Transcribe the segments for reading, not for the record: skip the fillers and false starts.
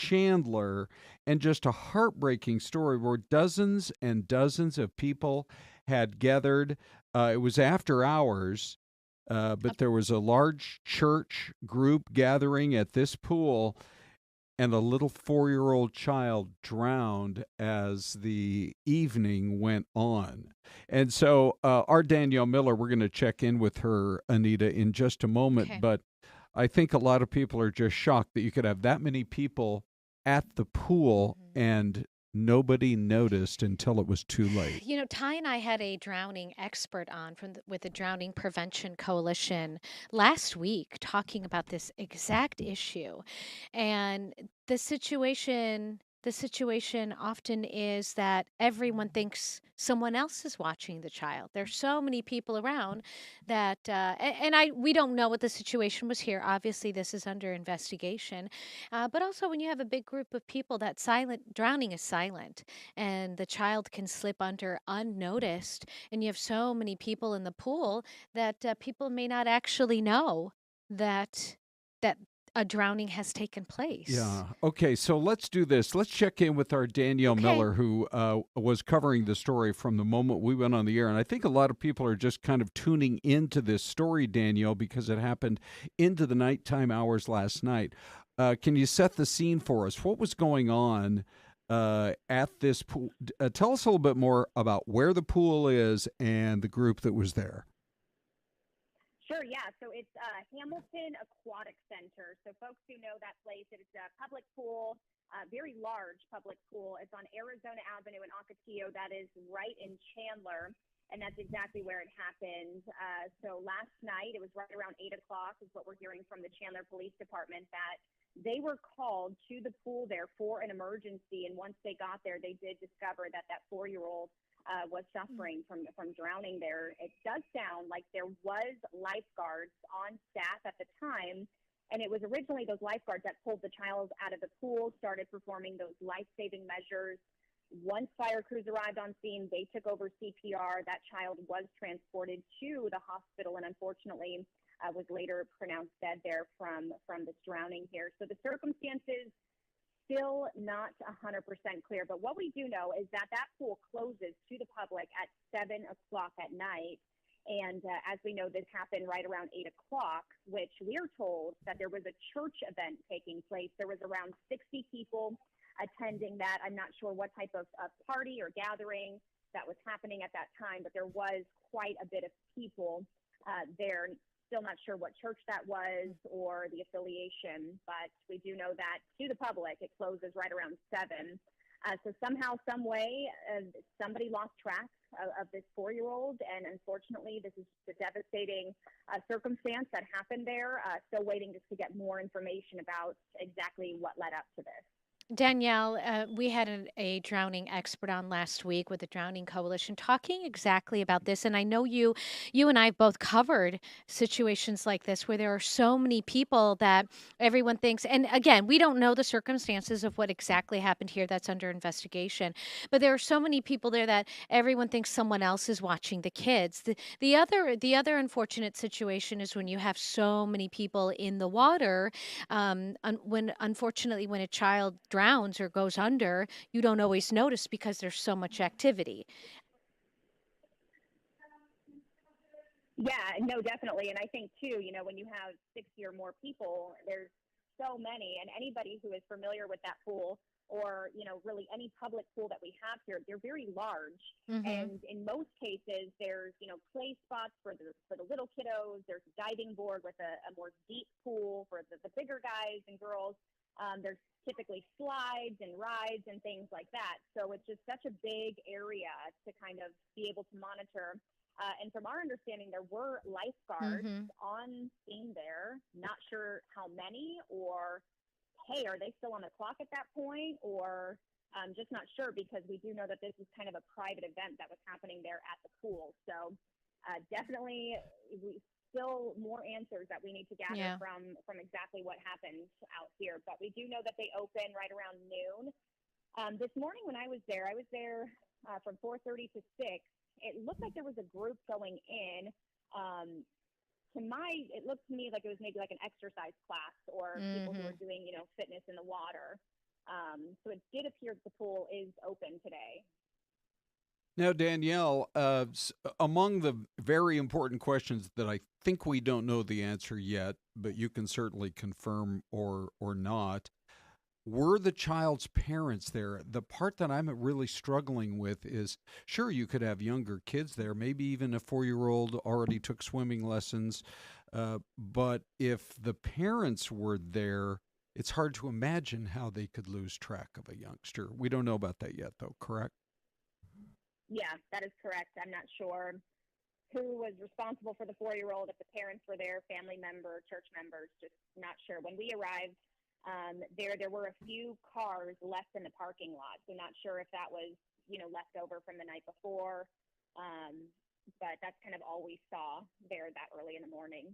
Chandler, and just a heartbreaking story where dozens and dozens of people had gathered. It was after hours, but there was a large church group gathering at this pool, and a little 4-year-old child drowned as the evening went on. And so, our Danielle Miller, we're going to check in with her, Anita, in just a moment. Okay. But I think a lot of people are just shocked that you could have that many people at the pool Mhm. and nobody noticed until it was too late. Ty and I had a drowning expert on with the Drowning Prevention Coalition last week talking about this exact issue. And the situation often is that everyone thinks someone else is watching the child. There's so many people around that and I we don't know what the situation was here. Obviously this is under investigation. But also when you have a big group of people, that silent drowning is silent and the child can slip under unnoticed. And you have so many people in the pool that people may not actually know that a drowning has taken place. Yeah. Okay. So let's do this. Let's check in with our Danielle Okay. Miller, who was covering the story from the moment we went on the air. And I think a lot of people are just kind of tuning into this story, Danielle, because it happened into the nighttime hours last night. Can you set the scene for us? What was going on at this pool? Tell us a little bit more about where the pool is and the group that was there. Sure, yeah. So it's Hamilton Aquatic Center. So folks who know that place, it's a public pool, very large public pool. It's on Arizona Avenue in Ocotillo. That is right in Chandler, and that's exactly where it happened. So last night, it was right around 8 o'clock, is what we're hearing from the Chandler Police Department, that they were called to the pool there for an emergency. And once they got there, they did discover that that 4-year-old was suffering from drowning there. It does sound like there was lifeguards on staff at the time, and it was originally those lifeguards that pulled the child out of the pool, started performing those life-saving measures. Once fire crews arrived on scene, they took over CPR. That child was transported to the hospital and unfortunately was later pronounced dead there from this drowning here. So the circumstances still not 100% clear. But what we do know is that that pool closes to the public at 7 o'clock at night. And as we know, this happened right around 8 o'clock, which we're told that there was a church event taking place. There was around 60 people attending that. I'm not sure what type of party or gathering that was happening at that time, but there was quite a bit of people there. Still not sure what church that was or the affiliation, but we do know that to the public, it closes right around 7. So somehow, some way, somebody lost track of this 4-year-old, and unfortunately, this is the devastating circumstance that happened there. Still waiting just to get more information about exactly what led up to this. Danielle, we had a drowning expert on last week with the Drowning Coalition talking exactly about this. And I know you and I have both covered situations like this where there are so many people that everyone thinks, and again, we don't know the circumstances of what exactly happened here. That's under investigation. But there are so many people there that everyone thinks someone else is watching the kids. The other unfortunate situation is when you have so many people in the water when unfortunately when a child drowns or goes under, you don't always notice because there's so much activity. Yeah, no, definitely. And I think, too, when you have 60 or more people, there's so many. And anybody who is familiar with that pool or, really any public pool that we have here, they're very large. Hmm. And in most cases, there's, play spots for the little kiddos. There's a diving board with a more deep pool for the bigger guys and girls. There's typically slides and rides and things like that. So it's just such a big area to kind of be able to monitor. And from our understanding, there were lifeguards Hmm. on scene there. Not sure how many, or hey, are they still on the clock at that point? Or just not sure, because we do know that this is kind of a private event that was happening there at the pool. So definitely, we still more answers that we need to gather Yeah. from exactly what happened out here. But we do know that they open right around noon. This morning when I was there from 4:30 to 6. It looked like there was a group going in. Um, it looked to me like it was maybe like an exercise class or people who Hmm. were doing, fitness in the water. So it did appear that the pool is open today. Now, Danielle, among the very important questions that I think we don't know the answer yet, but you can certainly confirm or not, were the child's parents there? The part that I'm really struggling with is, sure, you could have younger kids there, maybe even a 4-year-old already took swimming lessons, but if the parents were there, it's hard to imagine how they could lose track of a youngster. We don't know about that yet, though, correct? Yeah, that is correct. I'm not sure who was responsible for the 4-year-old, if the parents were there, family member, church members, just not sure. When we arrived there were a few cars left in the parking lot, so not sure if that was, left over from the night before, but that's kind of all we saw there that early in the morning.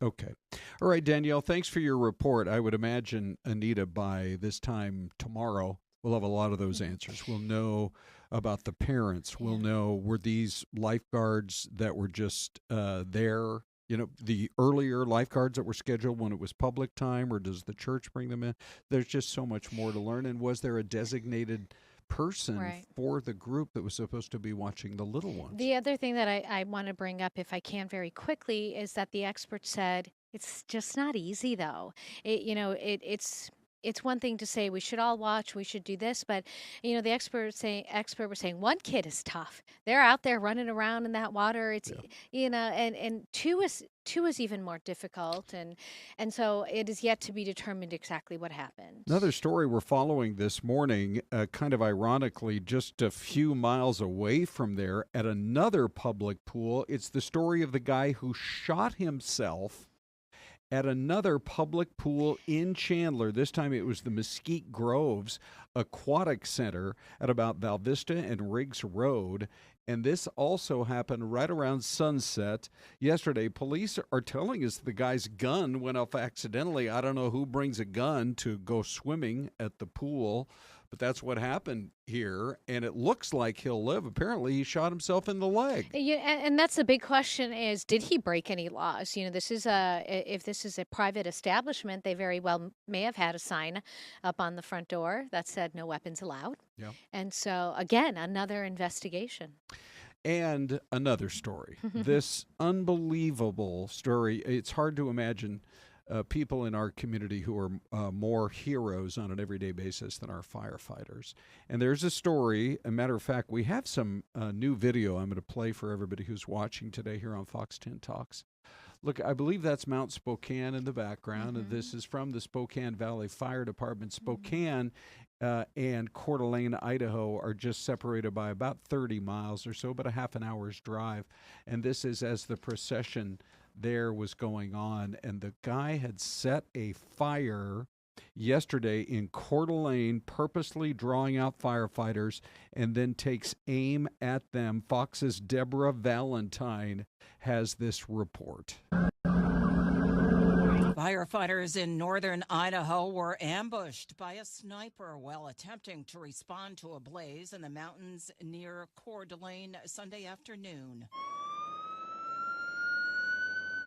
Okay. All right, Danielle, thanks for your report. I would imagine, Anita, by this time tomorrow, we'll have a lot of those answers. We'll know about the parents. We'll know, were these lifeguards that were just there, the earlier lifeguards that were scheduled when it was public time, or does the church bring them in? There's just so much more to learn. And was there a designated person for the group that was supposed to be watching the little ones? The other thing that I want to bring up, if I can very quickly, is that the expert said it's just not easy, though. It's one thing to say we should all watch, we should do this, but the expert was saying one kid is tough. They're out there running around in that water. It's and two is even more difficult, and so it is yet to be determined exactly what happened. Another story we're following this morning, kind of ironically, just a few miles away from there at another public pool. It's the story of the guy who shot himself at another public pool in Chandler. This time it was the Mesquite Groves Aquatic Center at about Val Vista and Riggs Road. And this also happened right around sunset yesterday. Police are telling us the guy's gun went off accidentally. I don't know who brings a gun to go swimming at the pool, but that's what happened here. And it looks like he'll live. Apparently, he shot himself in the leg. Yeah, and that's the big question: is did he break any laws? If this is a private establishment, they very well may have had a sign up on the front door that said "No weapons allowed." Yeah. And so again, another investigation. And another story. This unbelievable story. It's hard to imagine people in our community who are more heroes on an everyday basis than our firefighters. And there's a story. A matter of fact, we have some new video I'm going to play for everybody who's watching today here on Fox 10 Talks. Look, I believe that's Mount Spokane in the background. And this is from the Spokane Valley Fire Department. Spokane and Coeur d'Alene, Idaho, are just separated by about 30 miles or so, about a half an hour's drive. And this is as the procession there was going on, and the guy had set a fire yesterday in Coeur d'Alene, purposely drawing out firefighters, and then takes aim at them. Fox's Deborah Valentine has this report. Firefighters in northern Idaho were ambushed by a sniper while attempting to respond to a blaze in the mountains near Coeur d'Alene Sunday afternoon.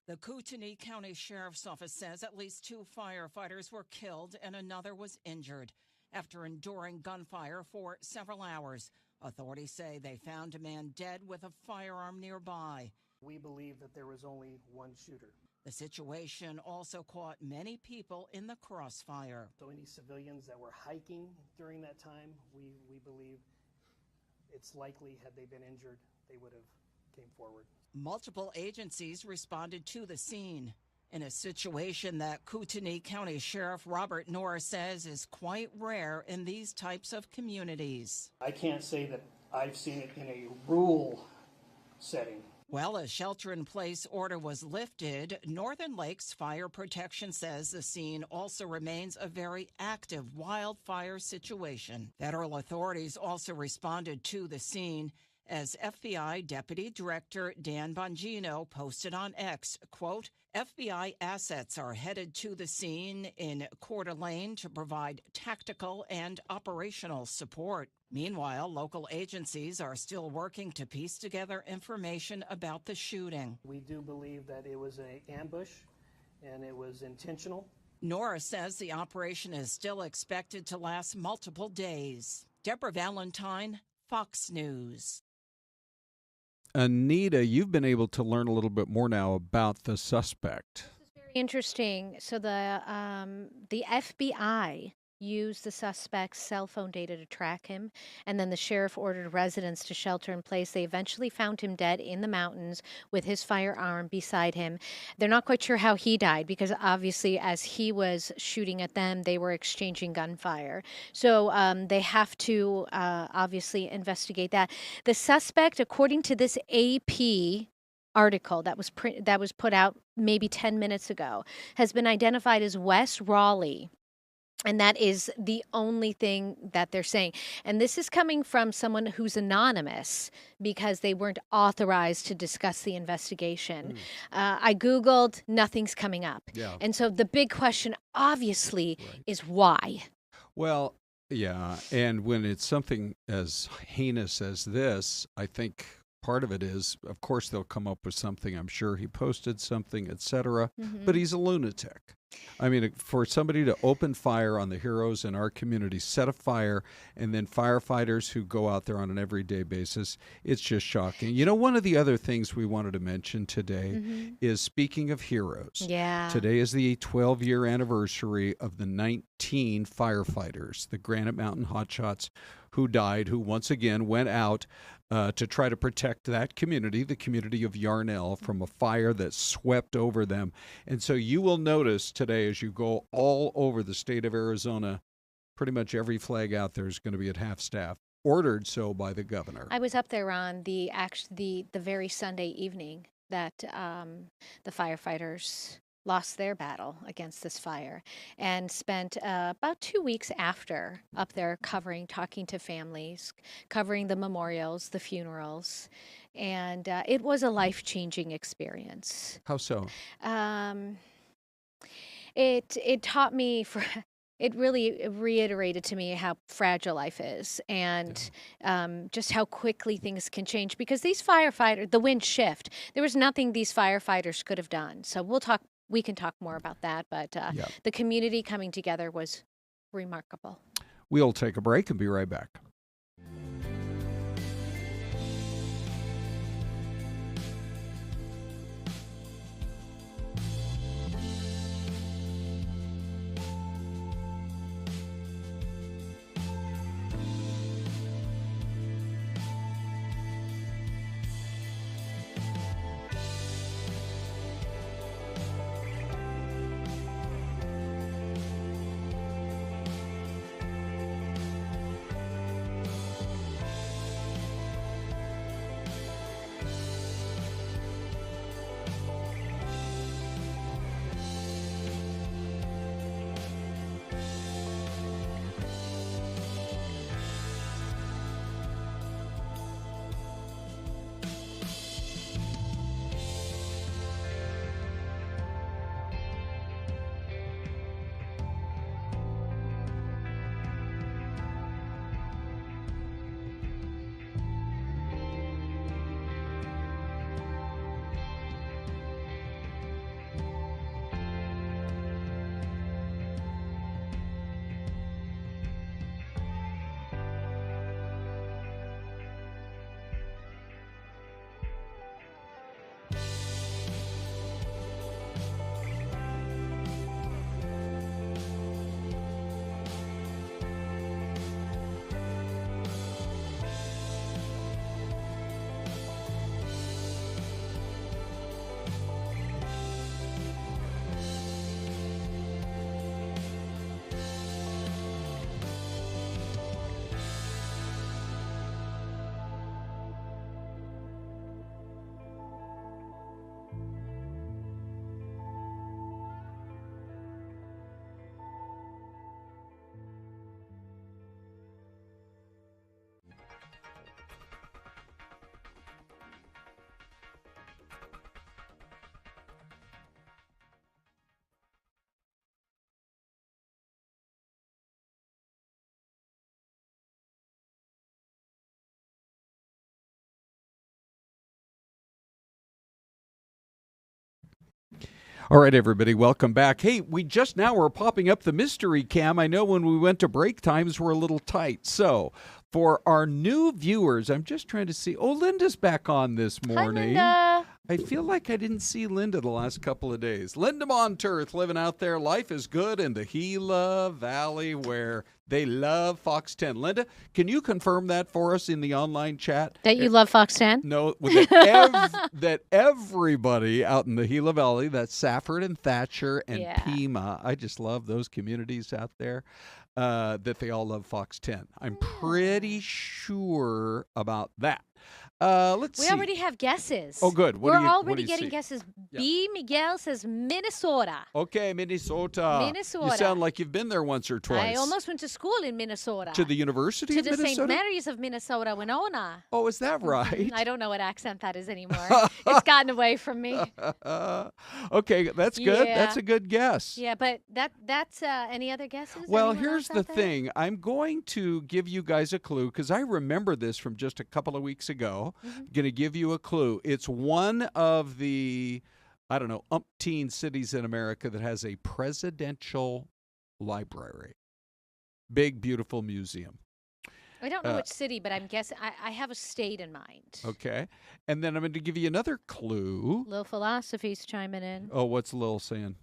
The Kootenai County Sheriff's Office says at least 2 firefighters were killed and another was injured after enduring gunfire for several hours. Authorities say they found a man dead with a firearm nearby. We believe that there was only one shooter. The situation also caught many people in the crossfire. So any civilians that were hiking during that time, we believe it's likely had they been injured, they would have came forward. Multiple agencies responded to the scene in a situation that Kootenai County Sheriff Robert Norris says is quite rare in these types of communities. I can't say that I've seen it in a rural setting. Well, a shelter-in-place order was lifted. Northern Lakes Fire Protection says the scene also remains a very active wildfire situation. Federal authorities also responded to the scene as FBI Deputy Director Dan Bongino posted on X, quote, FBI assets are headed to the scene in Coeur d'Alene to provide tactical and operational support. Meanwhile, local agencies are still working to piece together information about the shooting. We do believe that it was an ambush and it was intentional. Nora says the operation is still expected to last multiple days. Deborah Valentine, Fox News. Anita, you've been able to learn a little bit more now about the suspect. Very interesting. So the FBI used the suspect's cell phone data to track him, and then the sheriff ordered residents to shelter in place. They eventually found him dead in the mountains with his firearm beside him. They're not quite sure how he died because obviously as he was shooting at them, they were exchanging gunfire. So they have to obviously investigate that. The suspect, according to this AP article that was put out maybe 10 minutes ago, has been identified as Wes Raleigh. And that is the only thing that they're saying. And this is coming from someone who's anonymous because they weren't authorized to discuss the investigation. I Googled, nothing's coming up. Yeah. And so the big question, obviously, is why? Well, yeah. And when it's something as heinous as this, I think part of it is, of course, they'll come up with something. I'm sure he posted something, etc. But he's a lunatic. I mean, for somebody to open fire on the heroes in our community, set a fire, and then firefighters who go out there on an everyday basis, it's just shocking. You know, one of the other things we wanted to mention today is, speaking of heroes, today is the 12-year anniversary of the 19 firefighters, the Granite Mountain Hotshots, who died, who once again went out to try to protect that community, the community of Yarnell, from a fire that swept over them. And so you will notice today, as you go all over the state of Arizona, pretty much every flag out there is going to be at half-staff, ordered so by the governor. I was up there on the very Sunday evening that the firefighters lost their battle against this fire, and spent about 2 weeks after up there talking to families, covering the memorials, the funerals, and it was a life-changing experience. How so? It taught me it really reiterated to me how fragile life is, and just how quickly things can change, because these firefighters, the wind shift. There was nothing these firefighters could have done. So we can talk more about that, but the community coming together was remarkable. We'll take a break and be right back. All right, everybody, welcome back. Hey, we just now were popping up the mystery cam. I know when we went to break times were a little tight. So for our new viewers, I'm just trying to see. Oh, Linda's back on this morning. Hi, Linda. I feel like I didn't see Linda the last couple of days. Linda Monturth living out there. Life is good in the Gila Valley where they love Fox 10. Linda, can you confirm that for us in the online chat? That you love Fox 10? No, that everybody out in the Gila Valley, that's Safford and Thatcher and Pima, I just love those communities out there, that they all love Fox 10. I'm pretty sure about that. Let's see. We already have guesses. Oh, good. We're already getting guesses. Yeah. B. Miguel says Minnesota. Okay, Minnesota. Minnesota. You sound like you've been there once or twice. I almost went to school in Minnesota. To the University of Minnesota? To the St. Mary's of Minnesota, Winona. Oh, is that right? I don't know what accent that is anymore. It's gotten away from me. Okay, that's good. Yeah. That's a good guess. Yeah, but that's any other guesses? Well, here's the thing. I'm going to give you guys a clue because I remember this from just a couple of weeks ago. Going to give you a clue. It's one of the, I don't know, umpteen cities in America that has a presidential library. Big, beautiful museum. I don't know which city, but I'm guessing I have a state in mind. Okay. And then I'm going to give you another clue. Lil Philosophy's chiming in. Oh, what's Lil saying?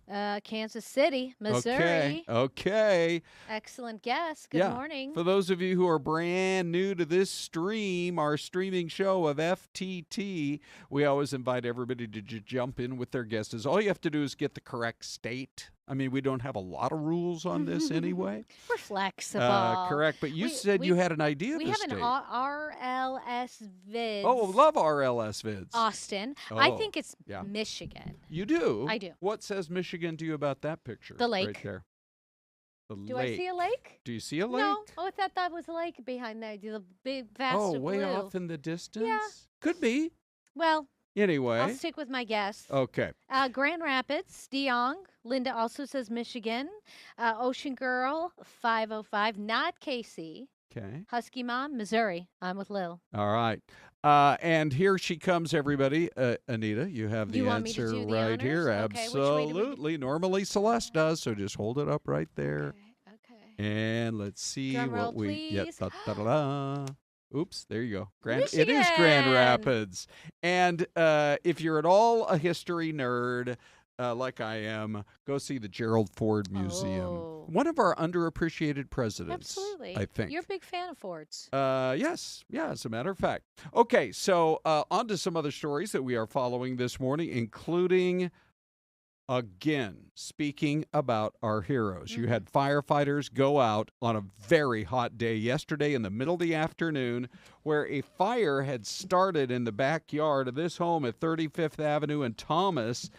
Kansas City, Missouri. Okay. Excellent guess. Good morning. For those of you who are brand new to this stream, our streaming show of FTT, we always invite everybody to jump in with their guesses. All you have to do is get the correct state. I mean, we don't have a lot of rules on this anyway. We're flexible. Correct. But you said you had an idea. We have an RLS Vids. Oh, love RLS Vids. Austin. I think it's Michigan. You do? I do. What says Michigan to you about that picture? The lake. Right there. Do I see a lake? Do you see a lake? No. Oh, I thought that was a lake behind there. The big, vast way blue. off in the distance? Yeah. Could be. Well. Anyway. I'll stick with my guess. Okay. Grand Rapids, DeYoung. Linda also says Michigan. Ocean Girl, 505. Not KC. Okay. Husky Mom, Missouri. I'm with Lil. All right. And here she comes, everybody. Anita, you have the answer right here. Okay, absolutely. Normally Celeste does, so just hold it up right there. Okay. And let's see Drum roll, what we please. Oops, there you go. It Michigan. is Grand Rapids. And if you're at all a history nerd, like I am, go see the Gerald Ford Museum. Oh. One of our underappreciated presidents. Absolutely. I think. You're a big fan of Fords. Yes. Yeah, as a matter of fact. Okay, so on to some other stories that we are following this morning, including, again, speaking about our heroes. You had firefighters go out on a very hot day yesterday in the middle of the afternoon where a fire had started in the backyard of this home at 35th Avenue and Thomas.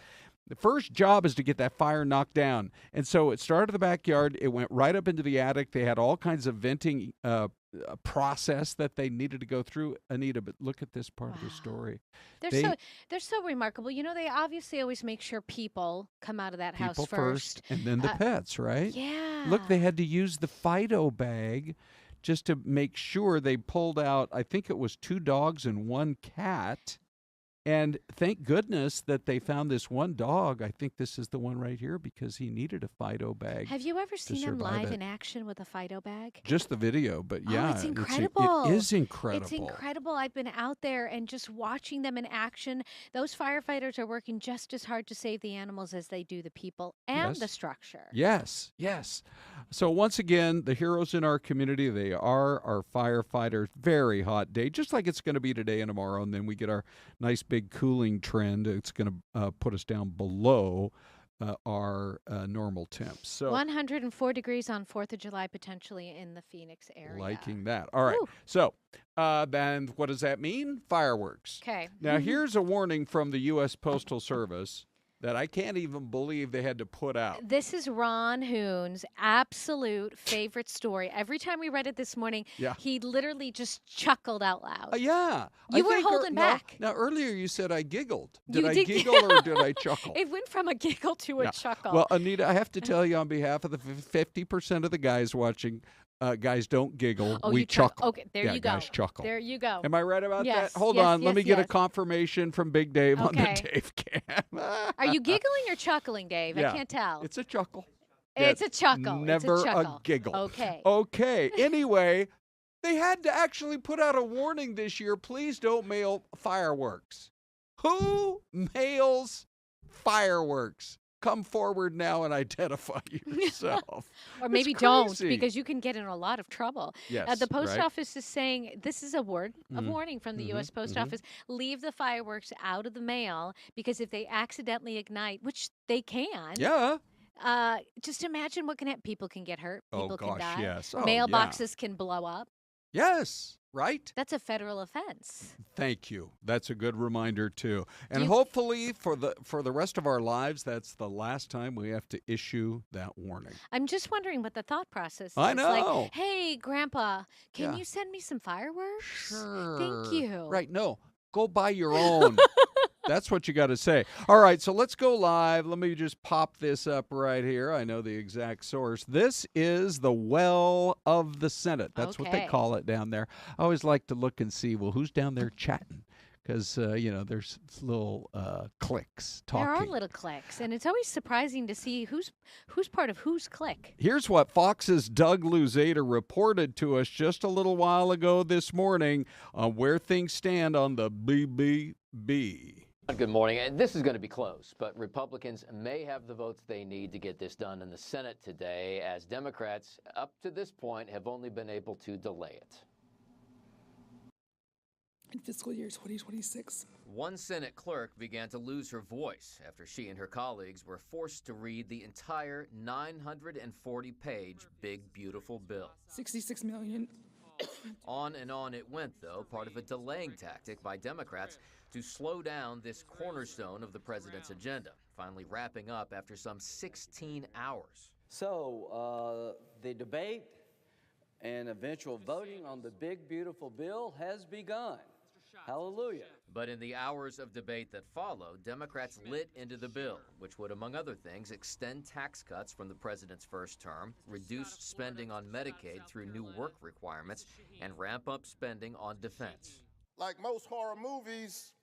The first job is to get that fire knocked down. And so it started in the backyard. It went right up into the attic. They had all kinds of venting process that they needed to go through, Anita. But look at this part of the story. They're so remarkable. You know, they obviously always make sure people come out of that house first. And then the pets, right? Yeah. Look, they had to use the Fido bag just to make sure they pulled out, I think it was 2 dogs and 1 cat. And thank goodness that they found this one dog. I think this is the one right here because he needed a Fido bag. Have you ever seen him live in action with a Fido bag? Just the video, but yeah. It's incredible. It is incredible. It's incredible. I've been out there and just watching them in action. Those firefighters are working just as hard to save the animals as they do the people and the structure. Yes, yes. So once again, the heroes in our community, they are our firefighters. Very hot day, just like it's going to be today and tomorrow. And then we get our nice big cooling trend. It's going to put us down below our normal temps. So 104 degrees on 4th of July, potentially in the Phoenix area. Liking that. All right. Woo. So then what does that mean? Fireworks. Okay. Now here's a warning from the U.S. Postal Service that I can't even believe they had to put out. This is Ron Hoon's absolute favorite story. Every time we read it this morning, he literally just chuckled out loud. Yeah. You were holding back. Now, earlier you said I giggled. Did I giggle or did I chuckle? It went from a giggle to a chuckle. Well, Anita, I have to tell you on behalf of the 50% of the guys watching, Guys don't giggle. Oh, we you chuckle. Okay, there yeah, you go. guys chuckle. There you go. Am I right about Yes, that? Hold yes, on. Let yes, me get a yes. confirmation from Big Dave on the Okay. Dave cam. Are you giggling or chuckling, Dave? Yeah, I can't tell. It's a chuckle. It's Yeah, a chuckle. Never it's a chuckle. giggle. Okay. Okay. Anyway, they had to actually put out a warning this year. Please don't mail fireworks. Who mails fireworks? Come forward now and identify yourself. Or maybe It's don't, crazy. because you can get in a lot of trouble. Yes, The post right? office is saying, this is a warning from the U.S. Post Office, leave the fireworks out of the mail, because if they accidentally ignite, which they can, Yeah. just imagine what can happen. People can get hurt. Oh, People can gosh, die. yes. Oh, Mailboxes can blow up. Yes, right? That's a federal offense. Thank you. That's a good reminder too. And You- hopefully for the rest of our lives, that's the last time we have to issue that warning. I'm just wondering what the thought process is. I know. Like, hey, Grandpa, can Yeah. you send me some fireworks? Sure. Thank you. Right. No, go buy your own. That's what you got to say. All right, so let's go live. Let me just pop this up right here. I know the exact source. This is the well of the Senate. That's what they Okay. call it down there. I always like to look and see, well, who's down there chatting? Because, there's little cliques talking. There are little cliques, and it's always surprising to see who's part of whose clique. Here's what Fox's Doug Luzada reported to us just a little while ago this morning on where things stand on the BBB. Good morning. And this is going to be close, but Republicans may have the votes they need to get this done in the Senate today, as Democrats, up to this point, have only been able to delay it. In fiscal year 2026. One Senate clerk began to lose her voice after she and her colleagues were forced to read the entire 940-page Big Beautiful Bill. 66 million. On and on it went, though, part of a delaying tactic by Democrats to slow down this cornerstone of the president's agenda, finally wrapping up after some 16 hours. So, the debate and eventual voting on the Big Beautiful Bill has begun. Hallelujah. But in the hours of debate that followed, Democrats lit into the bill, which would, among other things, extend tax cuts from the president's first term, reduce spending on Medicaid through new work requirements, and ramp up spending on defense. Like most horror movies,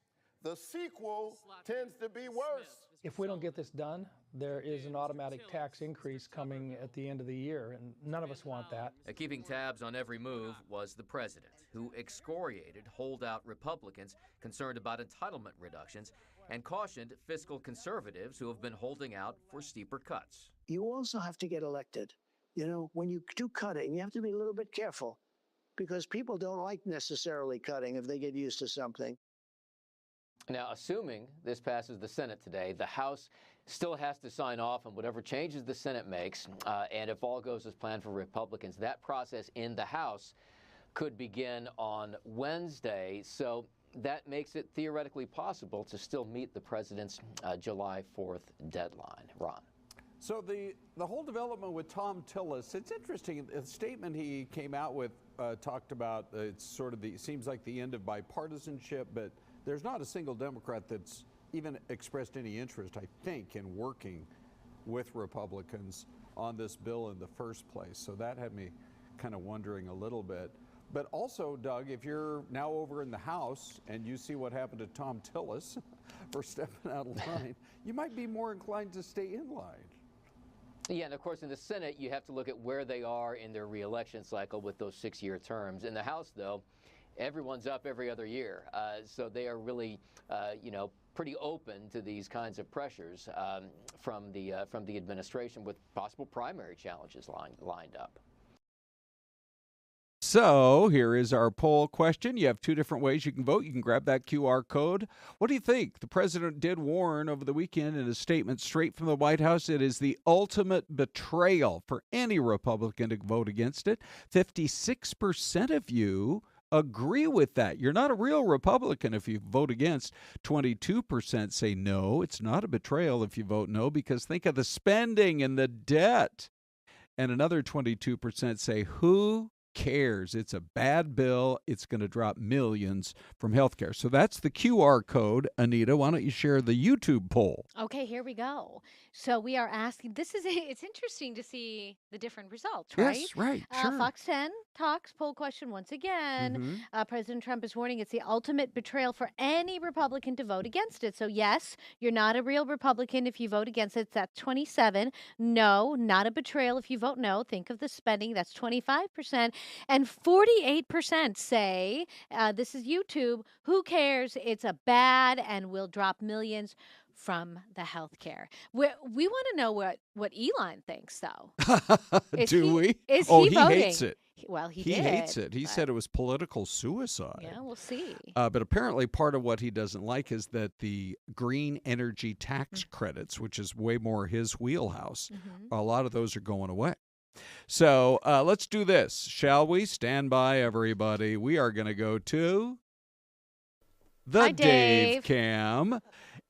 the sequel tends to be worse. If we don't get this done, there is an automatic tax increase coming at the end of the year, and none of us want that. Keeping tabs on every move was the president, who excoriated holdout Republicans concerned about entitlement reductions and cautioned fiscal conservatives who have been holding out for steeper cuts. You also have to get elected. You know, when you do cutting, you have to be a little bit careful, because people don't like necessarily cutting if they get used to something. Now, assuming this passes the Senate today, the House still has to sign off on whatever changes the Senate makes. And if all goes as planned for Republicans, that process in the House could begin on Wednesday. So that makes it theoretically possible to still meet the president's July 4th deadline. Ron. So the whole development with Tom Tillis, it's interesting. The statement he came out with talked about it's sort of it seems like the end of bipartisanship, but there's not a single Democrat that's even expressed any interest, I think, in working with Republicans on this bill in the first place. So that had me kind of wondering a little bit. But also, Doug, if you're now over in the House and you see what happened to Tom Tillis for stepping out of line, you might be more inclined to stay in line. Yeah, and of course in the Senate, you have to look at where they are in their reelection cycle with those 6-year terms. In the House, though, everyone's up every other year. So they are really, pretty open to these kinds of pressures from the administration, with possible primary challenges lined up. So here is our poll question. You have two different ways you can vote. You can grab that QR code. What do you think? The president did warn over the weekend in a statement straight from the White House. It is the ultimate betrayal for any Republican to vote against it. 56% of you agree with that. You're not a real Republican if you vote against. 22% say no. It's not a betrayal if you vote no, because think of the spending and the debt. And another 22% say, who cares? It's a bad bill. It's going to drop millions from healthcare. So that's the QR code. Anita, why don't you share the YouTube poll? Okay, here we go. So we are asking, it's interesting to see the different results, right? Yes, right, sure. Fox 10 Talks poll question once again. President Trump is warning it's the ultimate betrayal for any Republican to vote against it. So yes, you're not a real Republican if you vote against it. That's 27. No, not a betrayal if you vote no. Think of the spending. That's 25%. And 48% say, this is YouTube, who cares? It's a bad and will drop millions from the healthcare. We want to know what Elon thinks, though. Do we? Is he he voting? hates it. Well, he He did, hates it. He said it was political suicide. Yeah, we'll see. But apparently part of what he doesn't like is that the green energy tax credits, which is way more his wheelhouse, a lot of those are going away. So let's do this, shall we? Stand by, everybody. We are going to go to the Hi, Dave Dave. Cam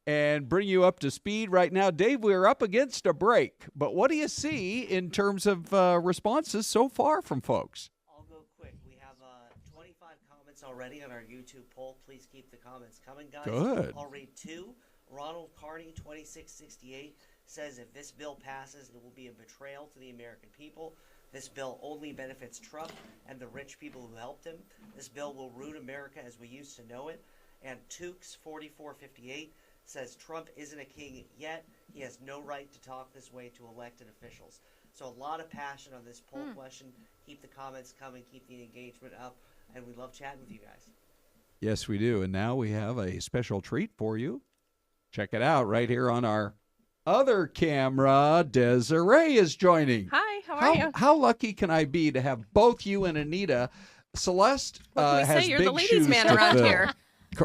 and bring you up to speed right now. Dave, we're up against a break, but what do you see in terms of responses so far from folks? I'll go quick. We have 25 comments already on our YouTube poll. Please keep the comments coming, guys. Good. I'll read two. Ronald Carney, 2668, says if this bill passes, it will be a betrayal to the American people. This bill only benefits Trump and the rich people who helped him. This bill will ruin America as we used to know it. And Tukes, 4458, says Trump isn't a king yet. He has no right to talk this way to elected officials. So a lot of passion on this poll question. Keep the comments coming. Keep the engagement up. And we love chatting with you guys. Yes, we do. And now we have a special treat for you. Check it out right here on our other camera. Desiree is joining. Hi, how are you? How lucky can I be to have both you and Anita? Celeste What can we has say? You're big the ladies' shoes man to around fill. here.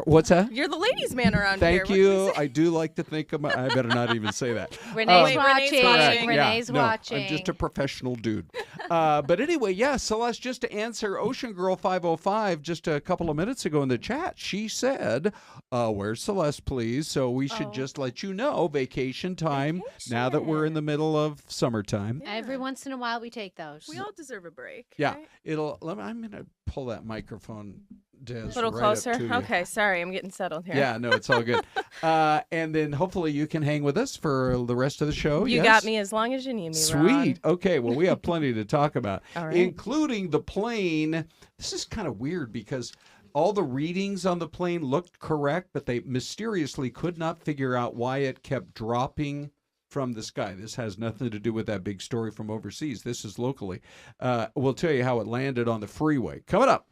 What's that? You're the ladies' man around Thank here. you. I do like to think of I better not even say that. Renee's watching. Correct. Renee's Yeah, no, watching. I'm just a professional dude. But anyway, yeah, Celeste, just to answer Ocean Girl 505 just a couple of minutes ago in the chat, she said, where's Celeste, please? So we should just let you know, vacation time, now that we're in the middle of summertime. Every once in a while, we take those. We all deserve a break. Yeah, right? I'm going to pull that microphone, Des, A little right up closer. to you. Okay, sorry, I'm getting settled here. Yeah, no, it's all good. And then hopefully you can hang with us for the rest of the show. You yes? got me as long as you need me, Sweet. Ron. Okay, well, we have plenty to talk about, All right. including the plane. This is kind of weird because all the readings on the plane looked correct, but they mysteriously could not figure out why it kept dropping from the sky. This has nothing to do with that big story from overseas. This is locally. We'll tell you how it landed on the freeway. Coming up.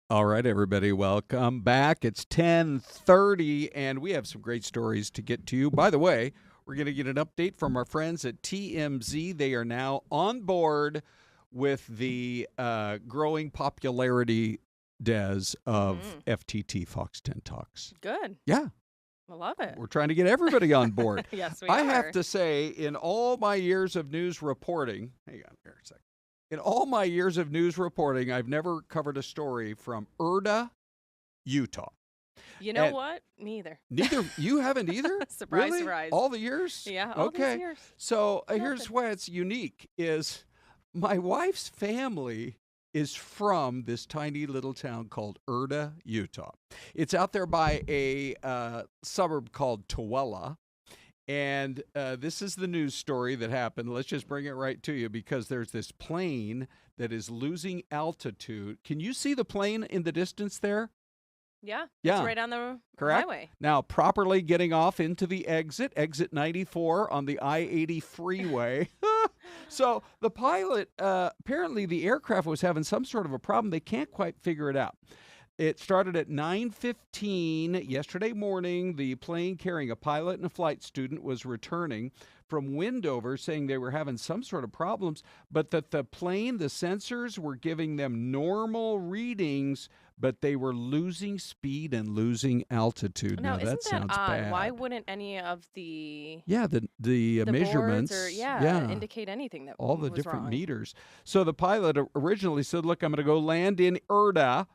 All right, everybody, welcome back. It's 10:30, and we have some great stories to get to you. By the way, we're going to get an update from our friends at TMZ. They are now on board with the growing popularity, Des, of FTT Fox 10 Talks. Good. Yeah. I love it. We're trying to get everybody on board. Yes, we I are. have to say, in all my years of news reporting, hang on here a second. In all my years of news reporting, I've never covered a story from Erda, Utah. You know what? Me either. Neither you haven't either? Surprise, really? surprise. All the years? Yeah, all okay. these years. So here's why it's unique is my wife's family is from this tiny little town called Erda, Utah. It's out there by a suburb called Tooele. And this is the news story that happened. Let's just bring it right to you because there's this plane that is losing altitude. Can you see the plane in the distance there? Yeah. Yeah. It's right on the Correct? highway. Now, properly getting off into the exit 94 on the I-80 freeway. So the pilot, apparently the aircraft was having some sort of a problem. They can't quite figure it out. It started at 9:15 yesterday morning. The plane carrying a pilot and a flight student was returning from Windover, saying they were having some sort of problems, but that the plane, the sensors were giving them normal readings, but they were losing speed and losing altitude. Now, that isn't sounds that odd? bad. Why wouldn't any of the the measurements boards or, indicate anything that all the was different wrong? meters? So the pilot originally said, "Look, I'm going to go land in Erda."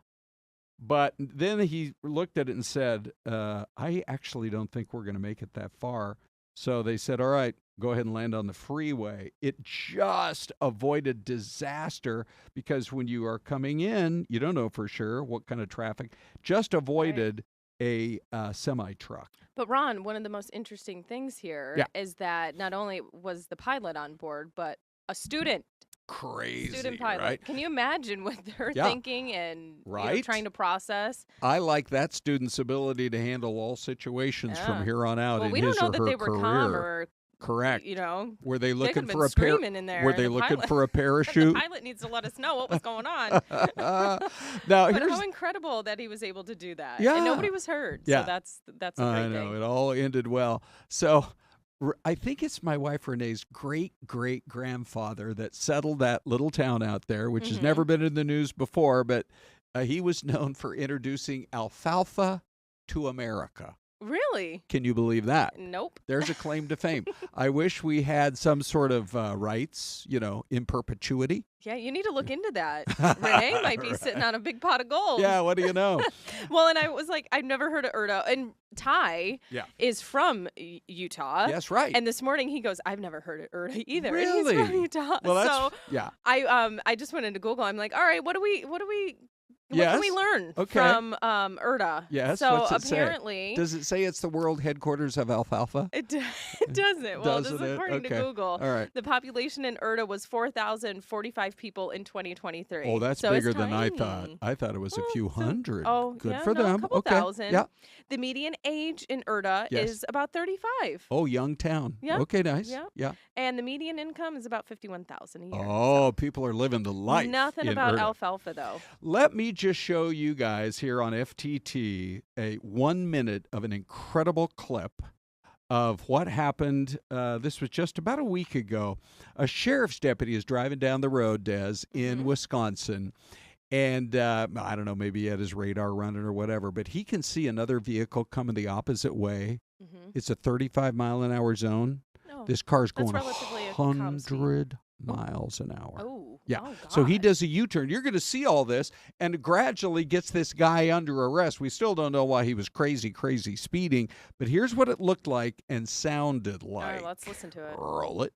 But then he looked at it and said, I actually don't think we're going to make it that far. So they said, all right, go ahead and land on the freeway. It just avoided disaster because when you are coming in, you don't know for sure what kind of traffic. Just avoided a semi-truck. But Ron, one of the most interesting things here is that not only was the pilot on board, but a student. Crazy, Student pilot. right? Can you imagine what they're thinking and trying to process? I like that student's ability to handle all situations from here on out in we his don't know or that her they were career. calm or Correct. You know, were they looking could have for been a screaming in there, Were they the looking pilot- for a parachute? The pilot needs to let us know what was going on. Now But here's how incredible that he was able to do that. Yeah. And nobody was hurt. Yeah. So that's a great I know thing. it all ended well. So I think it's my wife Renee's great-great-grandfather that settled that little town out there, which has never been in the news before, but he was known for introducing alfalfa to America. Really? Can you believe that? Nope. There's a claim to fame. I wish we had some sort of rights, in perpetuity. Yeah, you need to look into that. Renee might be sitting on a big pot of gold. Yeah, what do you know? Well, and I was like, I've never heard of Erda. And Ty is from Utah. Yes, right. And this morning he goes, I've never heard of Erda either. Really? And he's from Utah. Well, that's, so yeah. I just went into Google. I'm like, all right, what can we learn from Erda? Yes. So what's it apparently, say? Does it say it's the world headquarters of alfalfa? It doesn't. Well, this is according to Google. All right. The population in Erda was 4,045 people in 2023. Oh, that's so bigger it's than I tiny. thought. I thought it was a few hundred. Oh, good yeah, for no, them. A couple okay. thousand. Yeah. The median age in Erda is about 35. Oh, young town. Yeah. Okay, nice. Yeah. Yeah. And the median income is about $51,000 a year. Oh, people are living the life. Nothing in about Erda. alfalfa though. Let me just show you guys here on FTT a 1 minute of an incredible clip of what happened. This was just about a week ago. A sheriff's deputy is driving down the road, Des, in Wisconsin. And I don't know, maybe he had his radar running or whatever, but he can see another vehicle coming the opposite way. It's a 35-mile-an-hour zone. Oh, this car's going that's relatively a calm speed. 100 miles an hour. Oh, yeah. oh, So he God. does a U-turn. You're going to see all this and gradually gets this guy under arrest. We still don't know why he was crazy speeding, but here's what it looked like and sounded like. All right, let's listen to it. Roll it.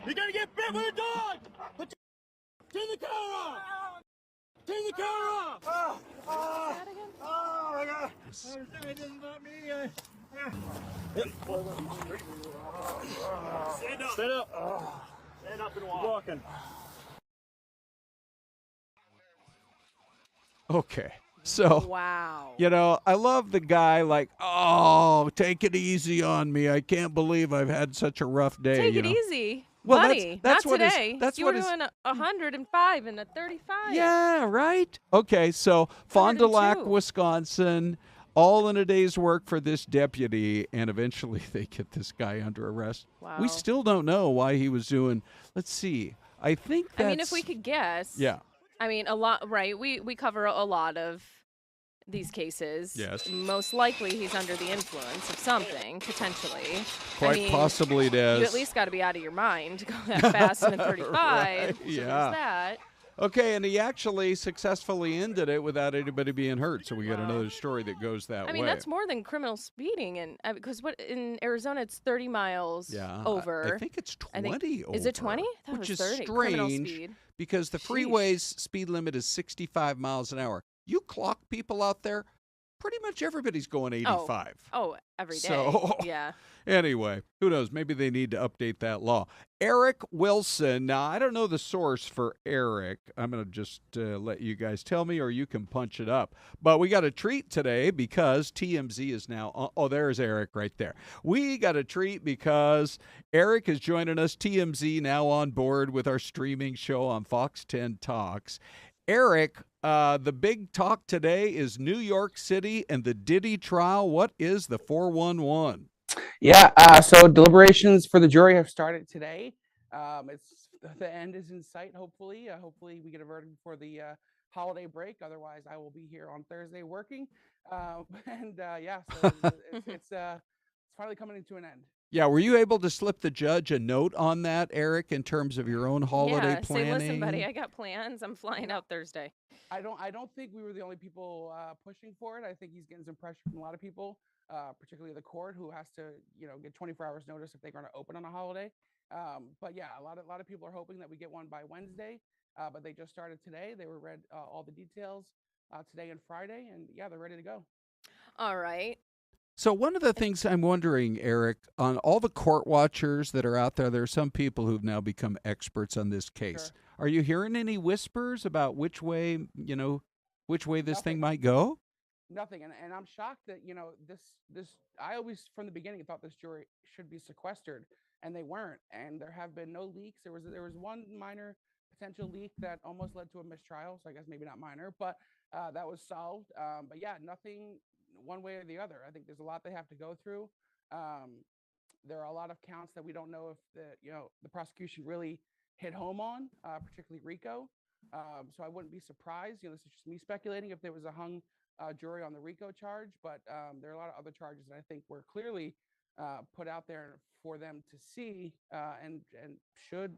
You're gonna get bit with a dog! Turn the car off! Turn the car off! Oh my God! It doesn't want me. Stand up! Stand up! Stand up and walk. Walking. Okay. So, wow. I love the guy like, oh, take it easy on me. I can't believe I've had such a rough day. Take it easy. Well, buddy, that's not what today. that's you what were doing 105 and a 35. Yeah, right? Okay, so Fond du Lac, 102. Wisconsin, all in a day's work for this deputy, and eventually they get this guy under arrest. Wow. We still don't know why he was doing, let's see, I think that's... I mean, if we could guess. Yeah. I mean, a lot, right? We cover a lot of these cases. Yes. Most likely he's under the influence of something, potentially. Quite possibly it is. You at least got to be out of your mind to go that fast in a 35. Right, So yeah. there's that. Okay, and he actually successfully ended it without anybody being hurt. So we got another story that goes that way. I mean, that's more than criminal speeding, and because what in Arizona it's 30 miles over. I think it's 20 over. Is it 20? Which is 30. Criminal strange speed. because the freeway's speed limit is 65 miles an hour. You clock people out there, pretty much everybody's going 85. Oh, every day. So, yeah. Anyway, who knows? Maybe they need to update that law. Eric Wilson. Now, I don't know the source for Eric. I'm going to just let you guys tell me, or you can punch it up. But we got a treat today because TMZ is now oh, there's Eric right there. We got a treat because Eric is joining us. TMZ now on board with our streaming show on Fox 10 Talks. Eric, the big talk today is New York City and the Diddy trial. What is the 411? Yeah, so deliberations for the jury have started today. The end is in sight, hopefully. Hopefully we get a verdict before the holiday break. Otherwise, I will be here on Thursday working. So it's finally coming into an end. Yeah, were you able to slip the judge a note on that, Eric, in terms of your own holiday planning? Say, listen, buddy, I got plans. I'm flying out Thursday. I don't think we were the only people pushing for it. I think he's getting some pressure from a lot of people, particularly the court, who has to, get 24 hours notice if they're going to open on a holiday. But yeah, a lot of people are hoping that we get one by Wednesday. But they just started today. They were read all the details today and Friday, and yeah, they're ready to go. All right. So one of the things I'm wondering, Eric, on all the court watchers that are out there, there are some people who've now become experts on this case. Sure. Are you hearing any whispers about which way this thing might go? Nothing, and I'm shocked that this. I always from the beginning thought this jury should be sequestered, and they weren't. And there have been no leaks. There was one minor potential leak that almost led to a mistrial. So I guess maybe not minor, but that was solved. But yeah, nothing one way or the other. I think there's a lot they have to go through. There are a lot of counts that we don't know if the prosecution really hit home on, particularly RICO. So I wouldn't be surprised. This is just me speculating if there was a hung jury on the RICO charge, but there are a lot of other charges that I think were clearly put out there for them to see and should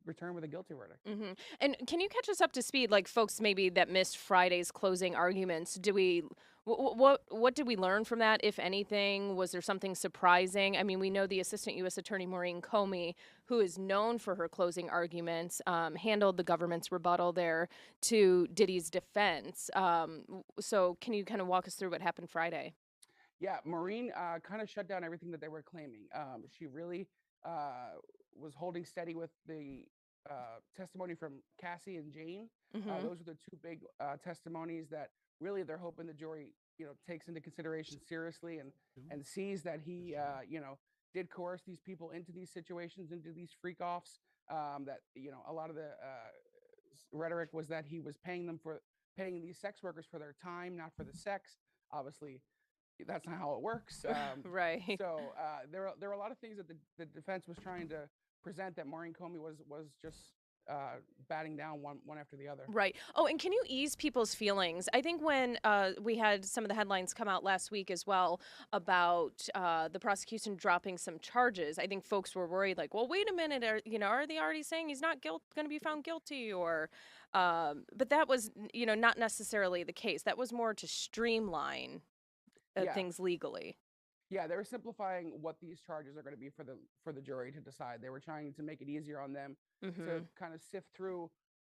return with a guilty verdict. Mm-hmm. And can you catch us up to speed, like folks maybe that missed Friday's closing arguments? What did we learn from that, if anything? Was there something surprising? I mean, we know the Assistant U.S. Attorney Maureen Comey, who is known for her closing arguments, handled the government's rebuttal there to Diddy's defense. So can you kind of walk us through what happened Friday? Yeah, Maureen kind of shut down everything that they were claiming. She really was holding steady with the testimony from Cassie and Jane. Mm-hmm. Those are the two big testimonies that really they're hoping the jury, takes into consideration seriously and sees that he, did coerce these people into these situations, into these freak-offs. That, a lot of the rhetoric was that he was paying these sex workers for their time, not for the sex. Obviously, that's not how it works. Right. So there are a lot of things that the defense was trying to present that Maureen Comey was just batting down one after the other. Right. Oh, and can you ease people's feelings? I think when we had some of the headlines come out last week as well about the prosecution dropping some charges, I think folks were worried, like, well, wait a minute, are they already saying he's not going to be found guilty? Or, but that was, not necessarily the case. That was more to streamline things legally. Yeah, they were simplifying what these charges are going to be for the jury to decide. They were trying to make it easier on them to kind of sift through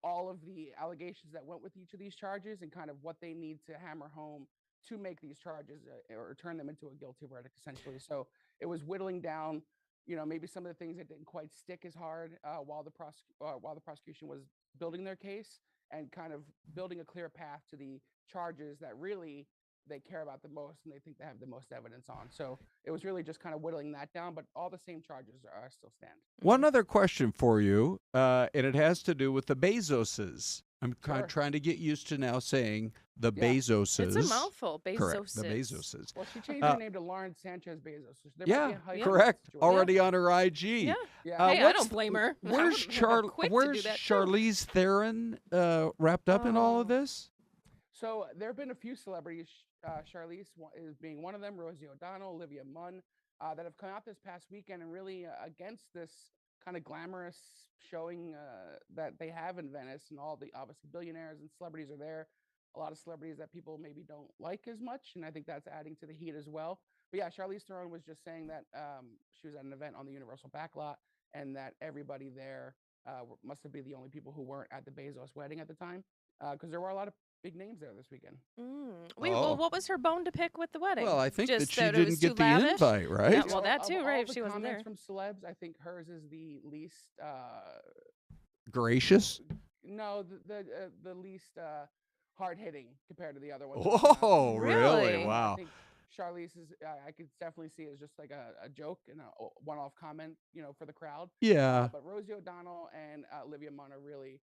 all of the allegations that went with each of these charges and kind of what they need to hammer home to make these charges or turn them into a guilty verdict, essentially. So it was whittling down, maybe some of the things that didn't quite stick as hard while the prosecution was building their case, and kind of building a clear path to the charges that really they care about the most and they think they have the most evidence on. So it was really just kind of whittling that down, but all the same charges still stand. One other question for you, and it has to do with the Bezoses. I'm kind of trying to get used to now saying the Bezoses. It's a mouthful, Bezoses. Correct, the Bezoses. Well, she changed her name to Lauren Sanchez Bezos. So there might be a hype correct. situation. Already on her IG. Yeah. Yeah. Hey, I don't blame her. Where's Charlize Theron wrapped up in all of this? So there have been a few celebrities, Charlize is being one of them, Rosie O'Donnell, Olivia Munn, that have come out this past weekend and really against this kind of glamorous showing that they have in Venice, and all the obviously billionaires and celebrities are there. A lot of celebrities that people maybe don't like as much, and I think that's adding to the heat as well. But yeah, Charlize Theron was just saying that she was at an event on the Universal backlot, and that everybody there must have been the only people who weren't at the Bezos wedding at the time, because there were a lot of big names there this weekend. Wait, well, what was her bone to pick with the wedding? Well, I think just that she it didn't was get too the lavish? invite, right? Yeah, well, that too, right? All If the she wasn't there. comments from celebs, I think hers is the least. Gracious? No, the least hard hitting compared to the other ones. Whoa, really? Wow. I think Charlize is. I could definitely see it as just like a joke and a one-off comment, for the crowd. Yeah. But Rosie O'Donnell and Olivia Munn are really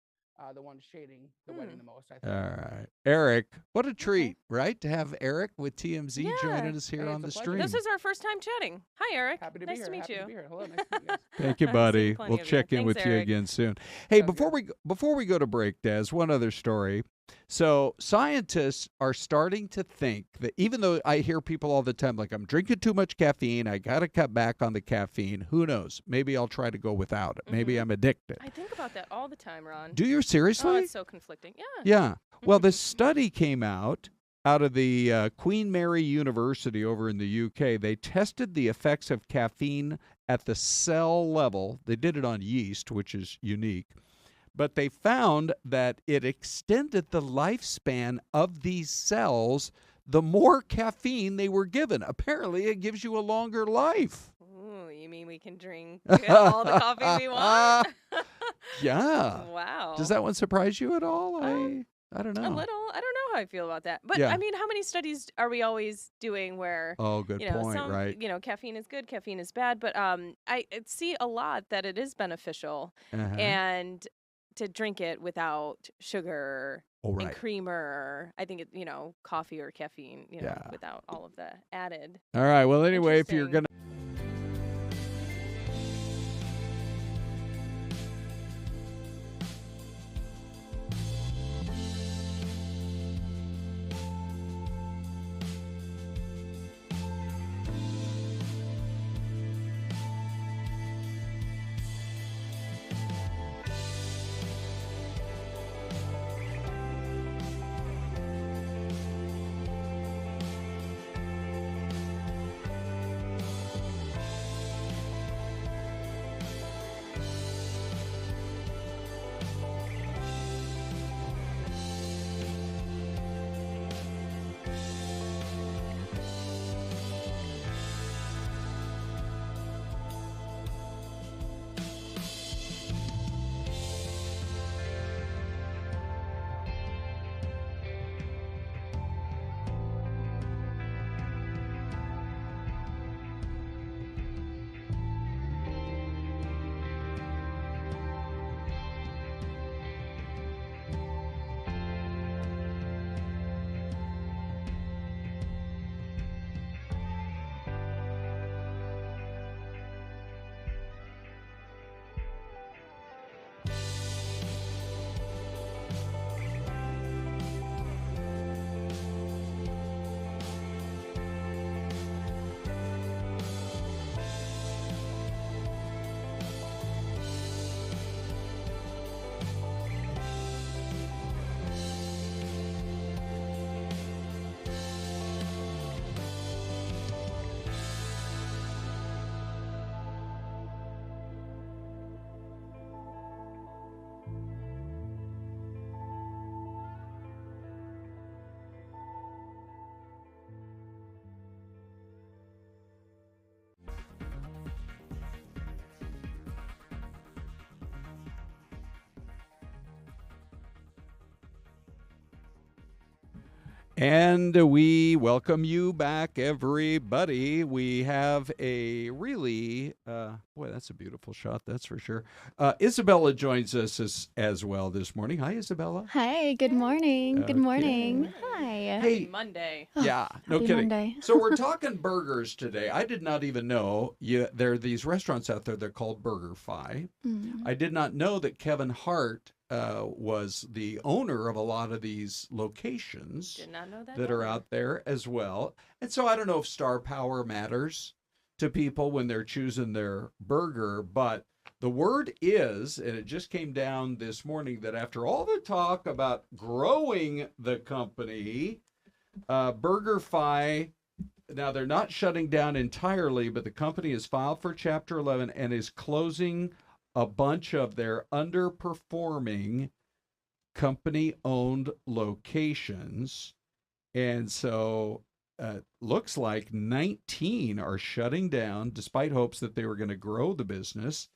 the ones shading the wedding the most, I think. All right. Eric, what a treat, right? To have Eric with TMZ joining us here Hey, on the it's a pleasure. stream. This is our first time chatting. Hi, Eric. Happy to be nice here. to meet Happy you. to be here. Hello, nice to meet you guys. Thank you, I've buddy. seen plenty We'll of you. check in Thanks, with you Eric. again soon. Hey, before we go to break, Des, one other story. So scientists are starting to think that, even though I hear people all the time like, I'm drinking too much caffeine, I got to cut back on the caffeine. Who knows? Maybe I'll try to go without it. Maybe I'm addicted. I think about that all the time, Ron. Do you seriously? Oh, it's so conflicting. Yeah. Yeah. Well, this study came out of the Queen Mary University over in the UK. They tested the effects of caffeine at the cell level. They did it on yeast, which is unique. But they found that it extended the lifespan of these cells the more caffeine they were given. Apparently, it gives you a longer life. Ooh, you mean we can drink all the coffee we want? Yeah. Wow. Does that one surprise you at all? I don't know. A little. I don't know how I feel about that. But Yeah. I mean, how many studies are we always doing where Oh, good point, some, right? caffeine is good, caffeine is bad, but I see a lot that it is beneficial Uh-huh. and to drink it without sugar Oh, and right. creamer. I think coffee or caffeine, Yeah. without all of the added. All right. Well, anyway, if you're going to And we welcome you back, everybody. We have a really, boy, that's a beautiful shot, that's for sure. Isabella joins us as well this morning. Hi, Isabella. Hi, good morning. Good morning. Hi. Hey, Monday. Yeah, no Happy kidding. Monday. So we're talking burgers today. I did not even know there are these restaurants out there. They're called BurgerFi. I did not know that Kevin Hart was the owner of a lot of these locations Did not know that. that are out there as well. And so I don't know if star power matters to people when they're choosing their burger, but the word is, and it just came down this morning, that after all the talk about growing the company, BurgerFi, now they're not shutting down entirely, but the company has filed for Chapter 11 and is closing a bunch of their underperforming company-owned locations. And so looks like 19 are shutting down, despite hopes that they were going to grow the business.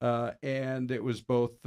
And it was both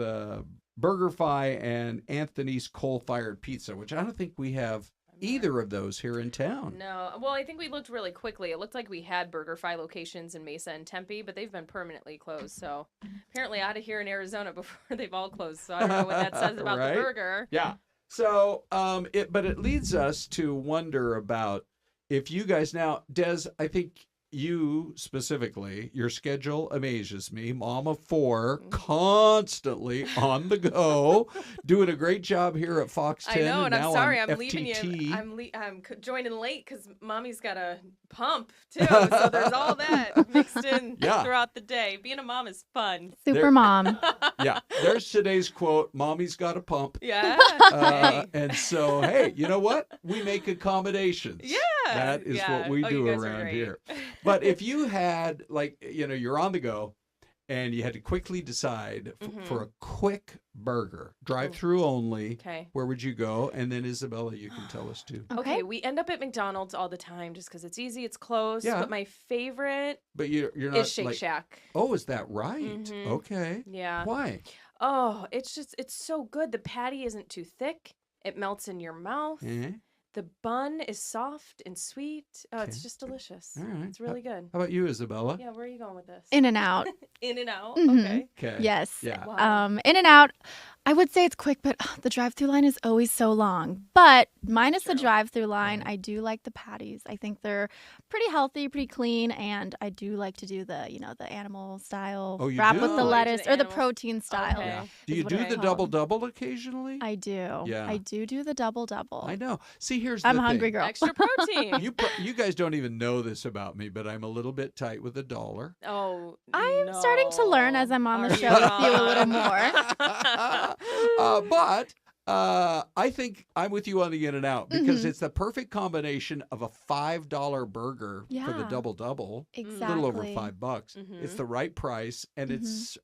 BurgerFi and Anthony's Coal-Fired Pizza, which I don't think we have either of those here in town. No. Well, I think we looked really quickly. It looked like we had BurgerFi locations in Mesa and Tempe, but they've been permanently closed. So apparently out of here in Arizona before they've all closed. So I don't know what that says about Right? the burger. Yeah. So, but it leads us to wonder about if you guys now, Des, I think you specifically, your schedule amazes me. Mom of four, constantly on the go, doing a great job here at Fox 10. I know, and I'm now sorry, on I'm leaving FTT. you. I'm joining late because Mommy's got a pump too. So there's all that mixed in Yeah. throughout the day. Being a mom is fun. Super mom. Yeah, there's today's quote, Mommy's got a pump. Yeah. And so, hey, you know what? We make accommodations. Yeah. That is Yeah. what we Oh, do you guys are around great. here. But if you had, like, you're on the go and you had to quickly decide for a quick burger, drive-through only, Okay. where would you go? And then, Isabella, you can tell us too. Okay, we end up at McDonald's all the time just because it's easy, it's close. Yeah. But my favorite But you're not is Shake like, Shack. oh, is that right? Mhm. Okay. Yeah. Why? Oh, it's so good. The patty isn't too thick. It melts in your mouth. Eh? The bun is soft and sweet. Oh, it's Okay. just delicious. All right. It's really good. How about you, Isabella? Yeah, where are you going with this? In and out. In and out. Mhm. Okay. Okay. Yes. Yeah. In and out. I would say it's quick, but the drive-through line is always so long. But minus the drive-through line, I do like the patties. I think they're pretty healthy, pretty clean, and I do like to do the animal style Oh, you wrap do? with the Oh, you do lettuce the or the animals? protein style. Yeah. is Do you what do it's the called. double occasionally? I do. Yeah. I do the double. I know. See, here's I'm the a hungry thing. girl. Extra protein. You guys don't even know this about me, but I'm a little bit tight with $1. Oh, I'm starting to learn as I'm on the Are show you with you a little not? more. But I think I'm with you on the in and out because Mhm. it's the perfect combination of a $5 burger for the Yeah. double, Exactly. a little over $5. Mhm. It's the right price, and it's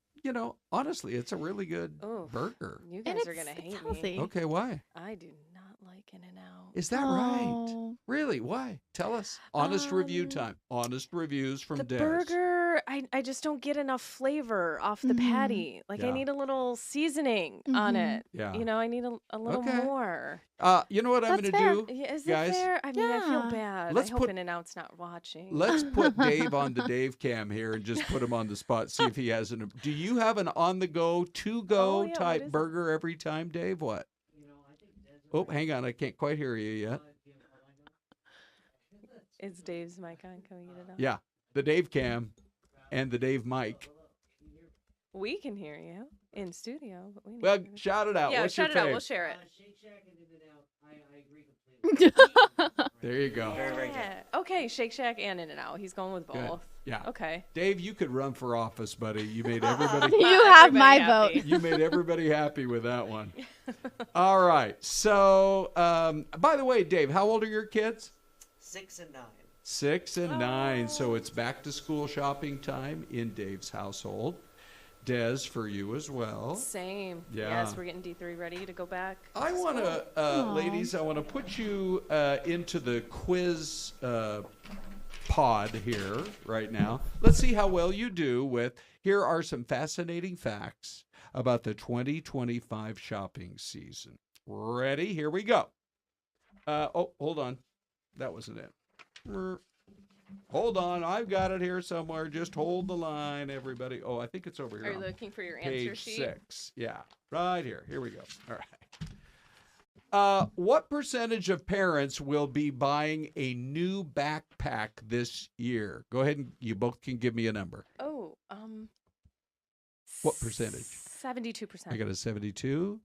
honestly, it's a really good Oof. burger. You And guys are gonna it's hate healthy. me. Okay, why? I do not like In-N-Out. Is that right? Oh. Really? Why? Tell us. Honest review Um, time. Honest reviews from The Des. burger, I just don't get enough flavor off the Mhm. patty. Like I Yeah. need a little seasoning on Mhm. it. Yeah. I need a little Okay. more. You know what I'm That's going fair. to do, Yeah, is guys? it fair? I mean, I feel Yeah. bad. Let's I hope put- In-N-Out's not watching. Let's put Dave on the Dave cam here and just put him on the spot. See if he has an. Do you have an on-the-go, to-go Oh, yeah, what type is it? burger every time, Dave? What? Oh, hang on. I can't quite hear you yet. Is Dave's mic on? Can we get it on? Yeah, the Dave cam and the Dave mic. We can hear you in studio, but we need Well, to hear you. shout it out. Yeah, What's shout your it out. fave? We'll share it. There you go. Very, very good. Yeah. Okay, Shake Shack and In-N-Out. He's going with Good. both. Yeah. Okay. Dave, you could run for office, buddy. You made everybody. You have my Everybody vote. You made everybody happy with that one. All right. So, by the way, Dave, how old are your kids? 6 and 9. 6 and 9. So it's back to school shopping time in Dave's household. Des, for you as well. Same. Yeah. Yes, we're getting D3 ready to go back. I want to, ladies, I want to put you into the quiz pod here right now. Let's see how well you do with, here are some fascinating facts about the 2025 shopping season. Ready? Here we go. Oh, hold on. That wasn't it. Hold on. I've got it here somewhere. Just hold the line, everybody. Oh, I think it's over here. Are you looking for your answer Page sheet? 6. Yeah, right here. Here we go. All right. What percentage of parents will be buying a new backpack this year? Go ahead and you both can give me a number. Oh, What percentage? 72%. I got a 72.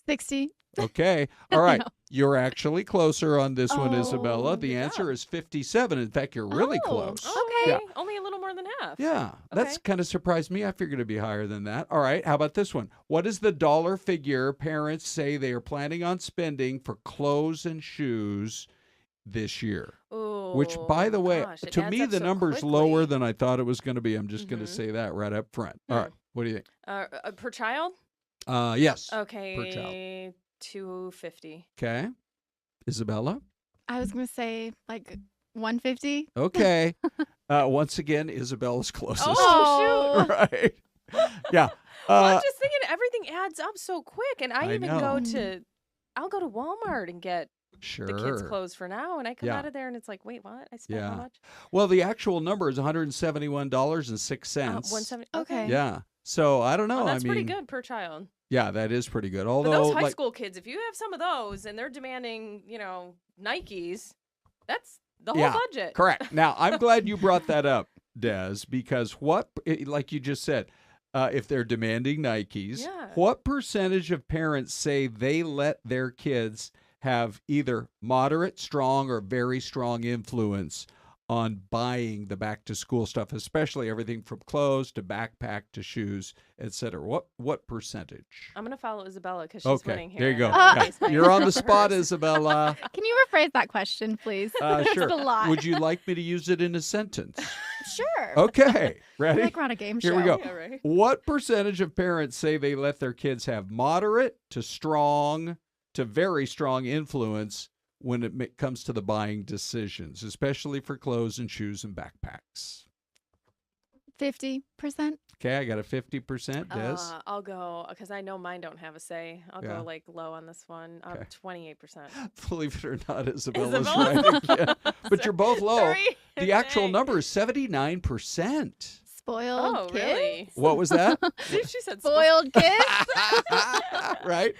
60. Okay. All right. You're actually closer on this one, Oh, Isabella. The answer is 57. In fact, you're really close. Okay. Yeah. Only a little more than half. Yeah, that's kind of surprised me. I figured it'd be higher than that. All right, how about this one? What is the dollar figure parents say they are planning on spending for clothes and shoes this year? Ooh, Which, by the way, gosh, it to adds me, up the so number's quickly. lower than I thought it was going to be. I'm just going to say that right up front. All right, what do you think? Per child? Yes. Okay. Per child. 250. Okay. Isabella? I was going to say like 150. Okay. Once again, Isabella's closest. Oh, shoot. Right. Yeah. Well, I'm just thinking everything adds up so quick. And I even know. I'll go to Walmart and get the kids' clothes for now. And I come out of there and it's like, wait, what? I spent how much? Well, the actual number is $171.06. 170. Okay. Yeah. So I don't know. Well, that's I mean, pretty good per child. Yeah, that is pretty good. But Although those high school kids, if you have some of those and they're demanding, Nikes, that's the whole budget. Correct. Now, I'm glad you brought that up, Des, because like you just said, if they're demanding Nikes, what percentage of parents say they let their kids have either moderate, strong, or very strong influence on buying the back-to-school stuff, especially everything from clothes to backpack to shoes, etc.? What percentage? I'm going to follow Isabella because she's winning here. There you go. Yeah. You're on the spot, Isabella. Can you rephrase that question, please? Sure. It's a lot. Would you like me to use it in a sentence? Sure. Okay. Ready? Like we're on a game show. Here we go. Yeah, right. What percentage of parents say they let their kids have moderate to strong to very strong influence when it comes to the buying decisions, especially for clothes and shoes and backpacks? 50%. Okay, I got a 50%. Des? I'll go, because I know mine don't have a say. I'll Yeah. go like low on this one. 28%. Believe it or not, Isabella's Isabella's right again. But you're both low. Sorry. The actual Dang. number is 79%. Spoiled Oh, kids? really? What was that? She said Spoiled kids? Right?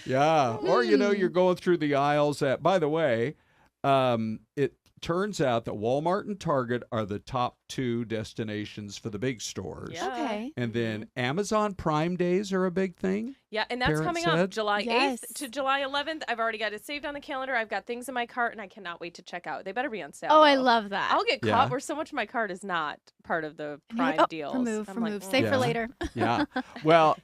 Yeah. Or, you're going through the aisles at, by the way, it turns out that Walmart and Target are the top 2 destinations for the big stores. Yeah. Okay. And then Amazon Prime Days are a big thing. Yeah, and that's Parents coming said? up July Yes. 8th to July 11th. I've already got it saved on the calendar. I've got things in my cart, and I cannot wait to check out. They better be on sale. Oh, I though. love that. I'll get Yeah. caught where so much of my cart is not part of the And you're like, Prime oh, deals. Remove. I'm like, Save for Yeah. later. Yeah. Well,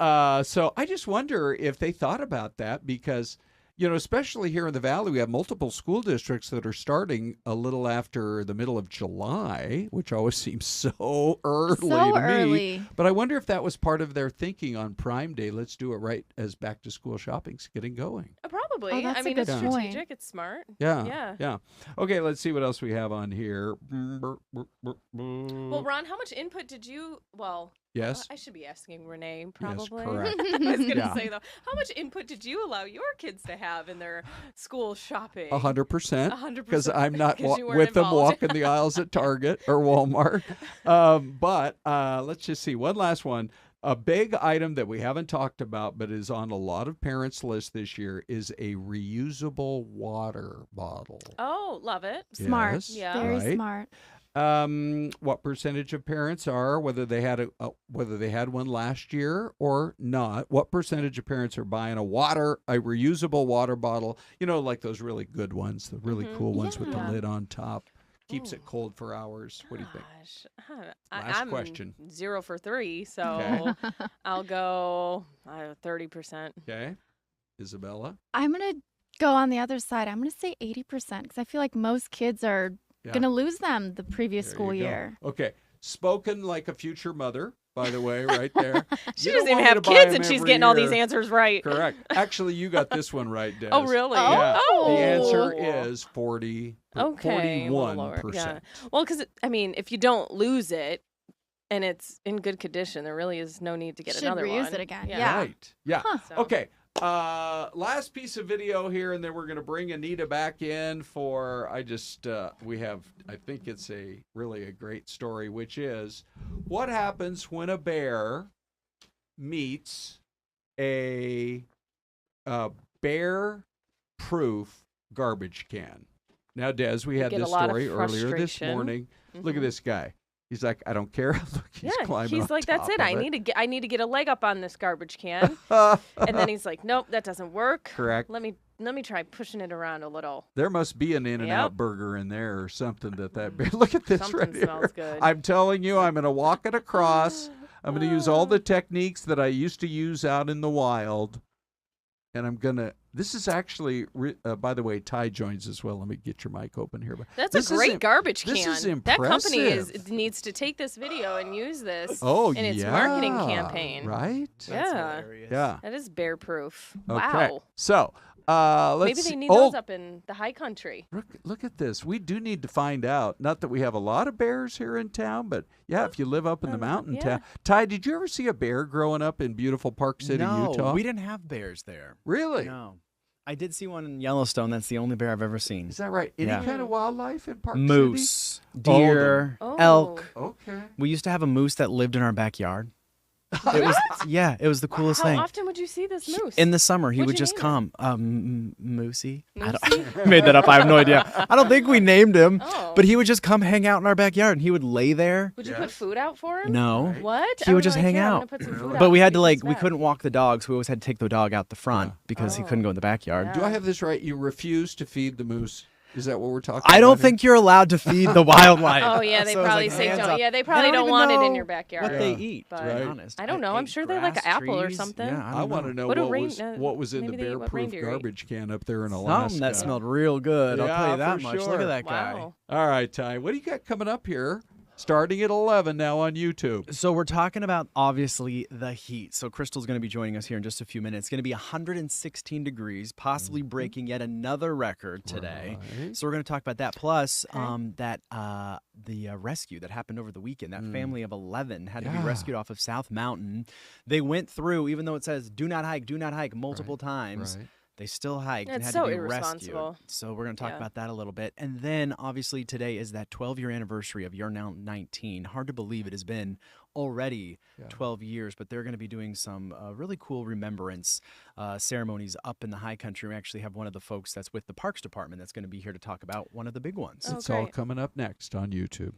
so I just wonder if they thought about that because, especially here in the Valley, we have multiple school districts that are starting a little after the middle of July, which always seems so early to me. early. But I wonder if that was part of their thinking on Prime Day. Let's do it right as back-to-school shopping's getting going. Probably. Oh, that's I a mean, good it's point. strategic. It's smart. Yeah. Okay, let's see what else we have on here. Well, Ron, how much input did you? Well, Yes. I should be asking Renee, probably. correct. I was going to Yeah. say, though, how much input did you allow your kids to have in their school shopping? 100%. 100%. Because I'm not 'Cause you weren't with them involved. walking the aisles at Target or Walmart. But let's just see. One last one. A big item that we haven't talked about but is on a lot of parents' lists this year is a reusable water bottle. Oh, love it. Smart. Yes, Yeah. Very right. smart. What percentage of parents are, whether they had one last year or not? What percentage of parents are buying a reusable water bottle? Like those really good ones, the really cool ones with the Yeah. lid on top. Keeps it cold for hours. What do you think? Gosh, Last I'm question. 0 for 3, so Okay. I'll go 30%. Okay. Isabella? I'm going to go on the other side. I'm going to say 80% because I feel like most kids are Yeah. going to lose them the previous There school you go. year. Okay. Spoken like a future mother, by the way, right there. She You doesn't don't even want me have to buy kids, them and she's every getting all these year. answers right. Correct. Actually, you got this one right, Des. Oh, really? Yeah. Oh. The answer is 40. Okay. 41%. Yeah. Well, because, if you don't lose it and it's in good condition, there really is no need to get Should another reuse one. it again. Yeah. Yeah. Right. Yeah. So. Okay. Last piece of video here, and then we're going to bring Anita back in for, I think it's really a great story, which is what happens when a bear meets a bear-proof garbage can. Now, Des, we had this story earlier this morning. Look at this guy. He's like, I don't care. Look, he's climbing he's on like, top that's it. of I need to get a leg up on this garbage can. And then he's like, nope, that doesn't work. Correct. Let me try pushing it around a little. There must be an In-N-Out burger in there or something that bear. Look at this Something right smells here. good. I'm telling you, I'm going to walk it across. I'm going to use all the techniques that I used to use out in the wild. And I'm going to, this is actually, by the way, Ty joins as well. Let me get your mic open here. That's a great garbage can. This is that company impressive. needs to take this video and use this in its marketing campaign. Right? Yeah. Yeah. That is bear proof. Okay. Wow. So, let's Maybe see. they need those up in the high country. Look at this. We do need to find out. Not that we have a lot of bears here in town, but yeah, if you live up in the mountain town. Ty, did you ever see a bear growing up in beautiful Park City, Utah? No, we didn't have bears there. Really? No. I did see one in Yellowstone. That's the only bear I've ever seen. Is that right? Any kind of wildlife in Park City? Moose, deer, elk. Okay. We used to have a moose that lived in our backyard. It was the coolest thing. How often would you see this moose? In the summer, he What'd would you just name come. Moosey. Moosey? I made that up. I have no idea. I don't think we named him, Oh. but he would just come hang out in our backyard, and he would lay there. Would you put food out for him? No. What? He would just hang out. But we had to we couldn't walk the dogs. We always had to take the dog out the front because he couldn't go in the backyard. Do I have this right? You refuse to feed the moose? Is that what we're talking about? I don't think you're allowed to feed the wildlife. Oh yeah, they So probably it's say hands don't. up. Yeah, they probably don't even want it in know your backyard. What they eat, but to be honest. I don't know. I'm ate sure they like an grass, apple or trees. something. Yeah, I want to know What do what was in the maybe they eat what bear-proof reindeer eat. garbage can up there in Alaska. Something that smelled real good. I'll tell you that for much. Sure. Look at that guy. Wow. All right, Ty. What do you got coming up here? Starting at 11 now on YouTube. So we're talking about, obviously, the heat. So Crystal's going to be joining us here in just a few minutes. It's going to be 116 degrees, possibly breaking yet another record today. Right. So we're going to talk about that. Plus, the rescue that happened over the weekend. That family of 11 had to be rescued off of South Mountain. They went through, even though it says do not hike multiple times. Right. They still hiked and That's had so to be irresponsible. rescued. So we're going to talk about that a little bit. And then, obviously, today is that 12-year anniversary of Yarnell 19. Hard to believe it has been already 12 years, but they're going to be doing some really cool remembrance ceremonies up in the high country. We actually have one of the folks that's with the Parks Department that's going to be here to talk about one of the big ones. It's all coming up next on YouTube.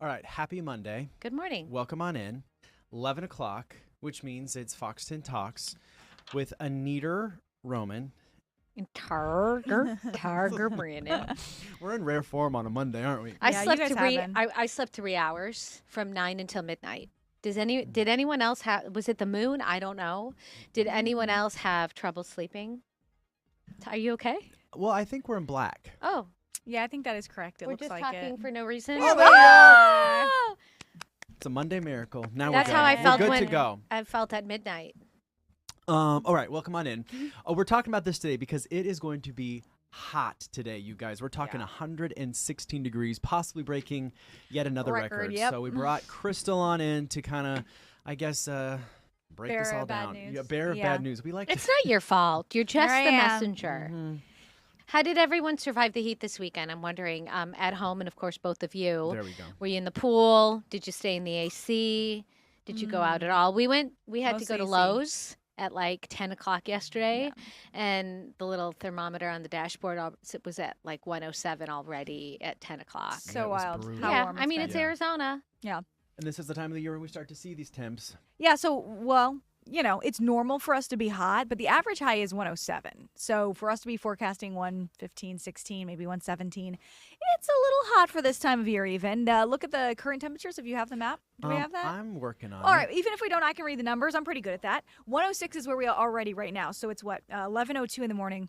All right, happy Monday. Good morning. Welcome on in. 11 o'clock, which means it's Foxton Talks with Anita Roman. Targer Brennan. We're in rare form on a Monday, aren't we? I slept 3 hours from 9 until midnight. Did anyone else have? Was it the moon? I don't know. Did anyone else have trouble sleeping? Are you okay? Well, I think we're in black. Oh, yeah, I think that is correct. we're just talking for no reason. Oh, it's a Monday miracle. Now That's we're good. how I felt we're good when to go. I felt at midnight. All right, well, come on in. We're talking about this today because it is going to be hot today, you guys. We're talking 116 degrees, possibly breaking yet another record. Yep. So we brought Crystal on in to kind of, I guess, break this all down. Yeah, bearer of bad news. We like. It's not your fault. You're just Here the I am. messenger. How did everyone survive the heat this weekend? I'm wondering. At home, and of course, both of you. There we go. Were you in the pool? Did you stay in the AC? Did you go out at all? We had to go to Mostly AC. Lowe's at like 10 o'clock yesterday, and the little thermometer on the dashboard was at like 107 already at 10 o'clock. Yeah, So it was wild. brutal. How Yeah, warm I mean, been. it's Arizona. Yeah. And this is the time of the year when we start to see these temps. Yeah, so, well, it's normal for us to be hot, but the average high is 107. So for us to be forecasting 115, 16, maybe 117, it's a little hot for this time of year even. Look at the current temperatures if you have the map. Do we have that? I'm working on All it. right, even if we don't, I can read the numbers. I'm pretty good at that. 106 is where we are already right now. So it's 11:02 in the morning.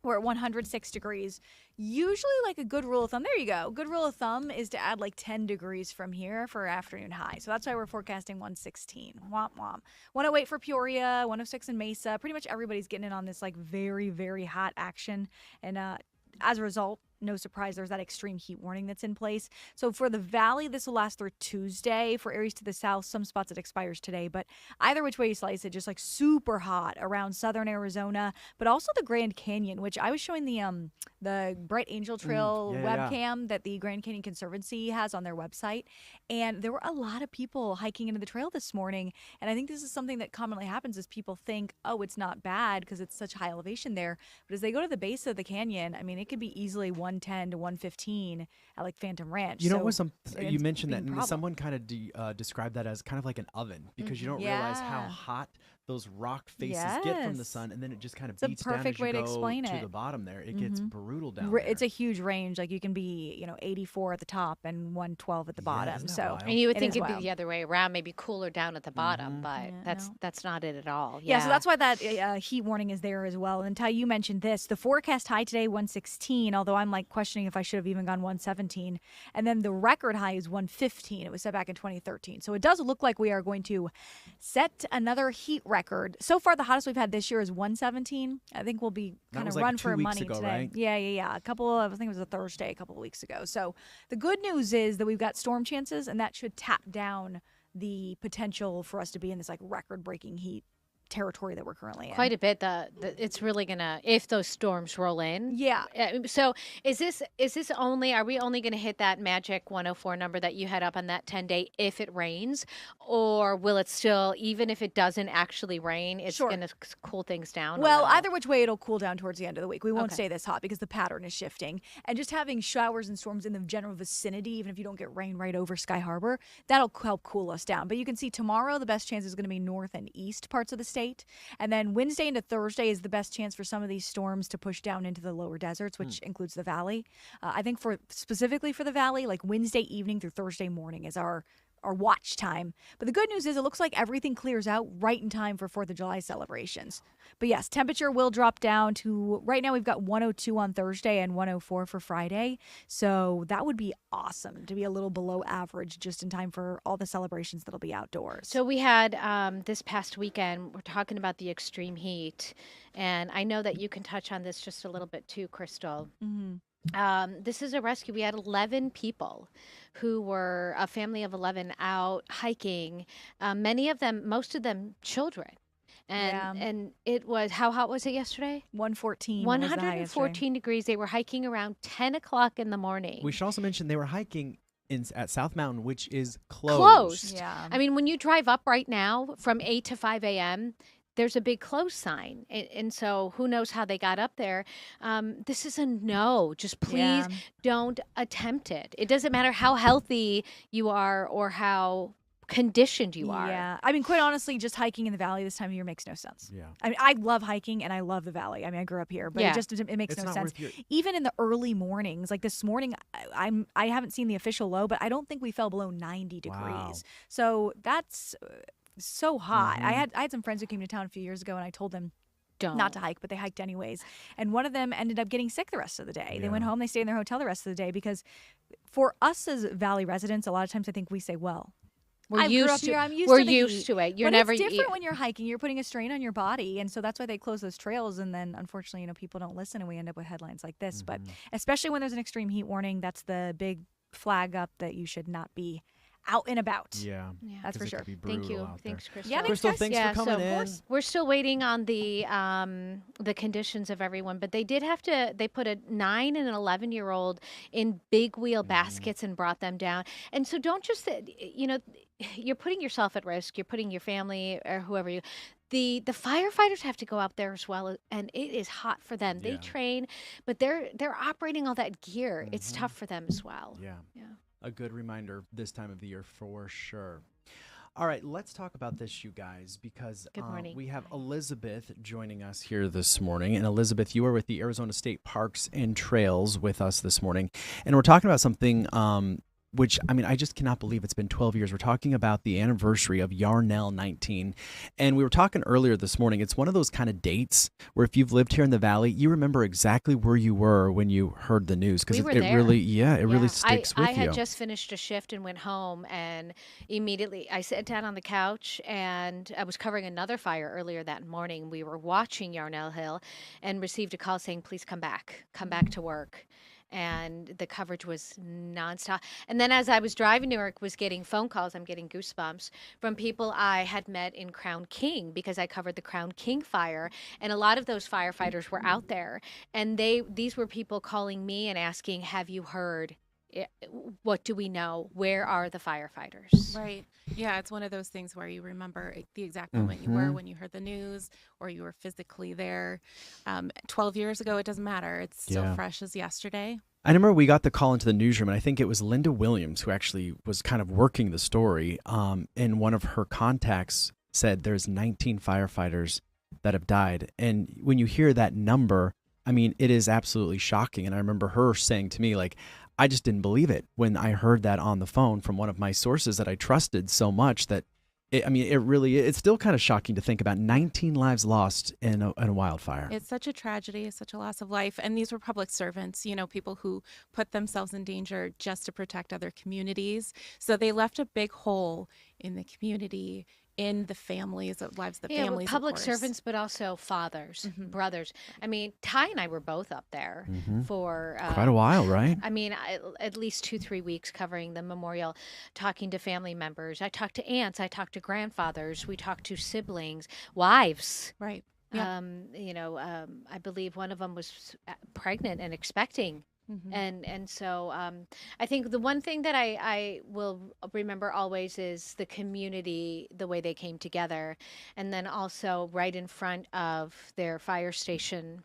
We're at 106 degrees. Usually, like a good rule of thumb, there you go. Good rule of thumb is to add like 10 degrees from here for afternoon high. So that's why we're forecasting 116. Womp womp. 108 for Peoria, 106 in Mesa. Pretty much everybody's getting in on this like very, very hot action. And as a result, no surprise, there's that extreme heat warning that's in place. So for the valley, this will last through Tuesday. For areas to the south, some spots it expires today. But either which way you slice it, just like super hot around southern Arizona, but also the Grand Canyon, which I was showing the Bright Angel Trail webcam that the Grand Canyon Conservancy has on their website. And there were a lot of people hiking into the trail this morning. And I think this is something that commonly happens is people think, oh, it's not bad because it's such high elevation there. But as they go to the base of the canyon, I mean, it could be easily 110 to 115 at like Phantom Ranch. You know So what? it ends You up mentioned being that, a and problem. someone kind of described that as kind of like an oven because you don't realize how Yeah. hot those rock faces get from the Yes. sun, and then it just kind of It's a beats down perfect as you way to go explain to it. the bottom there. It gets Mhm. brutal down Re- there. It's a huge range. Like you can be, 84 at the top and 112 at the bottom. isn't that So wild? And you would it think is it'd be wild. the other way around, maybe cooler down at the bottom, but Yeah, that's not it at all. Yeah, so that's why that heat warning is there as well. And Ty, you mentioned this. The forecast high today, 116, although I'm like questioning if I should have even gone 117. And then the record high is 115. It was set back in 2013. So it does look like we are going to set another heat record. So far, the hottest we've had this year is 117. I think we'll be That kind was of like run 2 for weeks money ago, today. right? Yeah. I think it was a Thursday a couple of weeks ago. So the good news is that we've got storm chances, and that should tap down the potential for us to be in this like record-breaking heat territory that we're currently in. quite a bit. It's really gonna, if those storms roll in. Yeah. So is this only? Are we only gonna hit that magic 104 number that you had up on that 10-day if it rains, or will it still, even if it doesn't actually rain, it's Sure. gonna cool things down? a Well, little? either which way, it'll cool down towards the end of the week. We won't Okay. stay this hot because the pattern is shifting. And just having showers and storms in the general vicinity, even if you don't get rain right over Sky Harbor, that'll help cool us down. But you can see tomorrow, the best chance is going to be north and east parts of the state. And then Wednesday into Thursday is the best chance for some of these storms to push down into the lower deserts, which includes the valley. I think specifically for the valley, like Wednesday evening through Thursday morning is our watch time. But the good news is it looks like everything clears out right in time for 4th of July celebrations. But yes, temperature will drop down to, right now we've got 102 on Thursday and 104 for Friday. So that would be awesome to be a little below average just in time for all the celebrations that'll be outdoors. So we had this past weekend, we're talking about the extreme heat, and I know that you can touch on this just a little bit too, Crystal. This is a rescue. We had 11 people who were a family of 11 out hiking, most of them children. And it was, how hot was it yesterday? 114. was the high yesterday. 114 degrees. They were hiking around 10 o'clock in the morning. We should also mention they were hiking at South Mountain, which is closed. Closed. Yeah. I mean, when you drive up right now from 8 to 5 a.m., there's a big close sign. And so who knows how they got up there. This is a no. Just please don't attempt it. It doesn't matter how healthy you are or how conditioned you are. Yeah. I mean, quite honestly, just hiking in the valley this time of year makes no sense. Yeah. I mean, I love hiking and I love the valley. I mean, I grew up here, but it makes no sense. Even in the early mornings, like this morning, I haven't seen the official low, but I don't think we fell below 90 degrees. Wow. So that's so hot. I had some friends who came to town a few years ago, and I told them not to hike, but they hiked anyways. And one of them ended up getting sick the rest of the day. They went home, they stayed in their hotel the rest of the day, because for us as valley residents, a lot of times I think we say, well, We're I'm used to it. You're but never it's different when you're hiking. You're putting a strain on your body, and so that's why they close those trails. And then, unfortunately, people don't listen, and we end up with headlines like this. But especially when there's an extreme heat warning, that's the big flag up that you should not be out and about. Yeah, that's for sure. Thank you. Thanks, Crystal. Yeah, Crystal, thanks for coming in. We're still waiting on the conditions of everyone, but they did have to. They put a 9 and an 11-year-old in big wheel baskets and brought them down. And so don't just you're putting yourself at risk. You're putting your family or whoever you. The firefighters have to go out there as well, and it is hot for them. They train, but they're operating all that gear. It's tough for them as well. Yeah. A good reminder this time of the year for sure. All right, let's talk about this, you guys, because we have Elizabeth joining us here this morning. And Elizabeth, you are with the Arizona State Parks and Trails with us this morning. And we're talking about something which, I mean, I just cannot believe it's been 12 years. We're talking about the anniversary of Yarnell 19. And we were talking earlier this morning. It's one of those kind of dates where if you've lived here in the Valley, you remember exactly where you were when you heard the news. Because it really sticks with you. I had just finished a shift and went home, and immediately I sat down on the couch, and I was covering another fire earlier that morning. We were watching Yarnell Hill and received a call saying, please come back to work. And the coverage was nonstop. And then as I was driving to work, was getting phone calls, I'm getting goosebumps, from people I had met in Crown King, because I covered the Crown King fire. And a lot of those firefighters were out there. And these were people calling me and asking, have you heard? What do we know? Where are the firefighters? Right. Yeah, it's one of those things where you remember the exact moment you were when you heard the news, or you were physically there. 12 years ago, it doesn't matter. It's still fresh as yesterday. I remember we got the call into the newsroom, and I think it was Linda Williams who actually was kind of working the story. And one of her contacts said there's 19 firefighters that have died. And when you hear that number, I mean, it is absolutely shocking. And I remember her saying to me, like, I just didn't believe it when I heard that on the phone from one of my sources that I trusted so much that, it's still kind of shocking to think about 19 lives lost in a wildfire. It's such a tragedy. It's such a loss of life. And these were public servants, people who put themselves in danger just to protect other communities. So they left a big hole in the community, in the families, lives of the families. Public servants, but also fathers, brothers. I mean, Ty and I were both up there for quite a while, right? I mean, at least 2-3 weeks covering the memorial, talking to family members. I talked to aunts, I talked to grandfathers, we talked to siblings, wives. Right. Yeah. I believe one of them was pregnant and expecting. And so I think the one thing that I will remember always is the community, the way they came together. And then also right in front of their fire station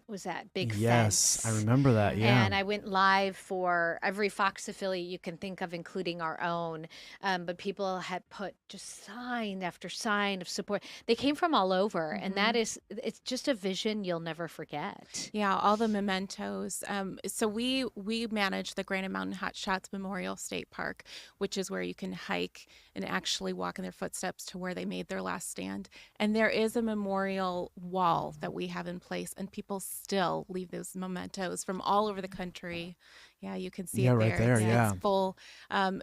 was that big fence. Yes, I remember that, yeah. And I went live for every Fox affiliate you can think of, including our own. But people had put just sign after sign of support. They came from all over, and it's just a vision you'll never forget. Yeah, all the mementos. So we manage the Granite Mountain Hot Shots Memorial State Park, which is where you can hike and actually walk in their footsteps to where they made their last stand. And there is a memorial wall that we have in place, and people still leave those mementos from all over the country. Yeah, you can see it right there. It's full.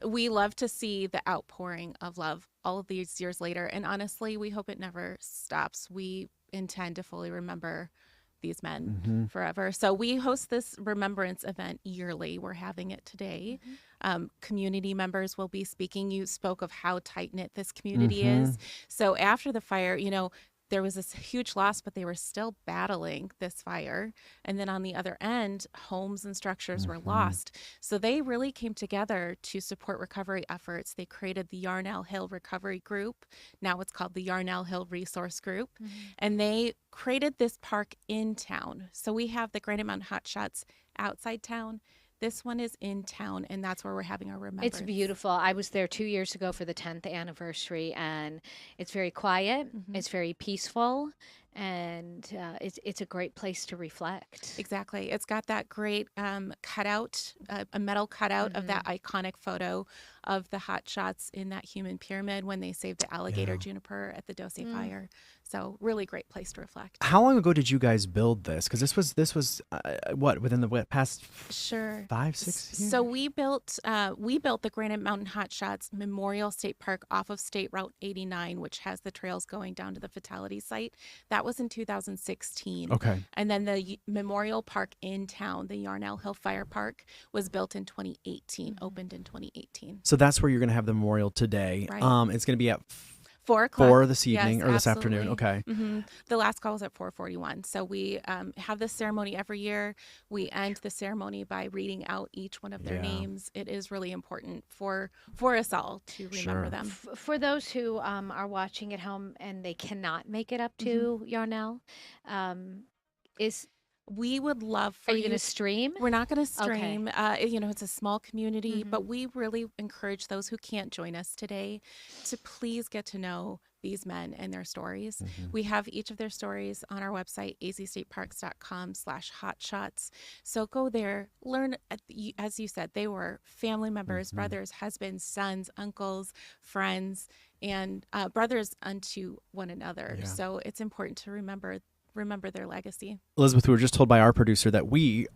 We love to see the outpouring of love all of these years later. And honestly, we hope it never stops. We intend to fully remember these men forever. So we host this remembrance event yearly. We're having it today. Community members will be speaking. You spoke of how tight-knit this community is. So after the fire, there was this huge loss, but they were still battling this fire. And then on the other end, homes and structures were lost. So they really came together to support recovery efforts. They created the Yarnell Hill Recovery Group. Now it's called the Yarnell Hill Resource Group. And they created this park in town. So we have the Granite Mountain Hot Shots outside town. This one is in town, and that's where we're having our remembrance. It's beautiful. I was there 2 years ago for the 10th anniversary, and it's very quiet. It's very peaceful, and it's a great place to reflect. Exactly. It's got that great cutout, a metal cutout of that iconic photo of the hot shots in that human pyramid when they saved the alligator juniper at the Dose fire. So really great place to reflect. How long ago did you guys build this? Because this was what, within the past 5, 6 years? So we built the Granite Mountain Hot Shots Memorial State Park off of State Route 89, which has the trails going down to the fatality site. That was in 2016. Okay. And then the Memorial Park in town, the Yarnell Hill Fire Park, was built in 2018, opened in 2018. So that's where you're going to have the memorial today. Right. It's going to be at 4 o'clock. 4 this evening, Yes, or this afternoon. absolutely. Okay. The last call was at 4:41. So we have this ceremony every year. We end the ceremony by reading out each one of their names. It is really important for us all to remember them. For those who are watching at home and they cannot make it up to Yarnell, we would love for Are you going to stream? We're not going to Okay. stream. It's a small community, but we really encourage those who can't join us today to please get to know these men and their stories. We have each of their stories on our website, azstateparks.com/hotshots. So go there, learn. As you said, they were family members, brothers, husbands, sons, uncles, friends, and brothers unto one another. Yeah. So it's important to remember their legacy. Elizabeth, we were just told by our producer that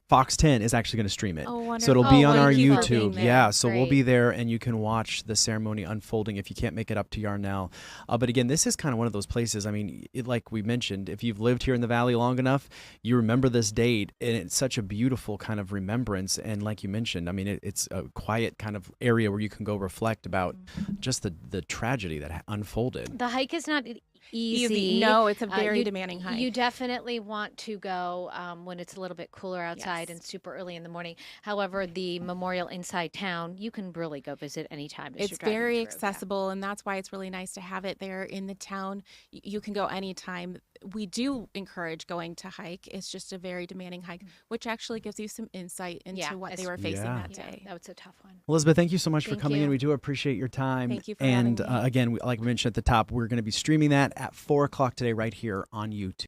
Fox 10 is actually going to stream it. Oh, wonderful. So it'll be on our Thank you for being YouTube. there. Yeah, so we'll Great. be there and you can watch the ceremony unfolding if you can't make it up to Yarnell. But again, this is kind of one of those places. I mean, like we mentioned, if you've lived here in the Valley long enough, you remember this date, and it's such a beautiful kind of remembrance. And like you mentioned, I mean, it's a quiet kind of area where you can go reflect about just the tragedy that unfolded. The hike is not easy. No, it's a very demanding hike. You definitely want to go when it's a little bit cooler outside and super early in the morning. However, the memorial inside town, you can really go visit anytime. It's very accessible, and that's why it's really nice to have it there in the town. You can go anytime. We do encourage going to hike. It's just a very demanding hike, which actually gives you some insight into what they were facing that day. That was a tough one. Elizabeth, thank you so much for Thank coming you. in. We do appreciate your time. Thank you for and having me. again, like we mentioned at the top, we're going to be streaming that at 4 o'clock today right here on YouTube.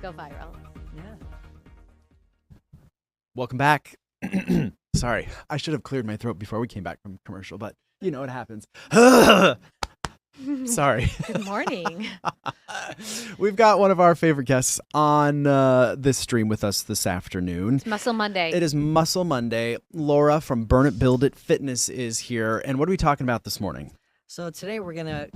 go viral. Yeah. Welcome back. Sorry, I should have cleared my throat before we came back from commercial, but you know what happens. Sorry. Good morning. We've got one of our favorite guests on this stream with us this afternoon. It's Muscle Monday. It is Muscle Monday. Laura from Burn It, Build It Fitness is here. And what are we talking about this morning? So today we're going to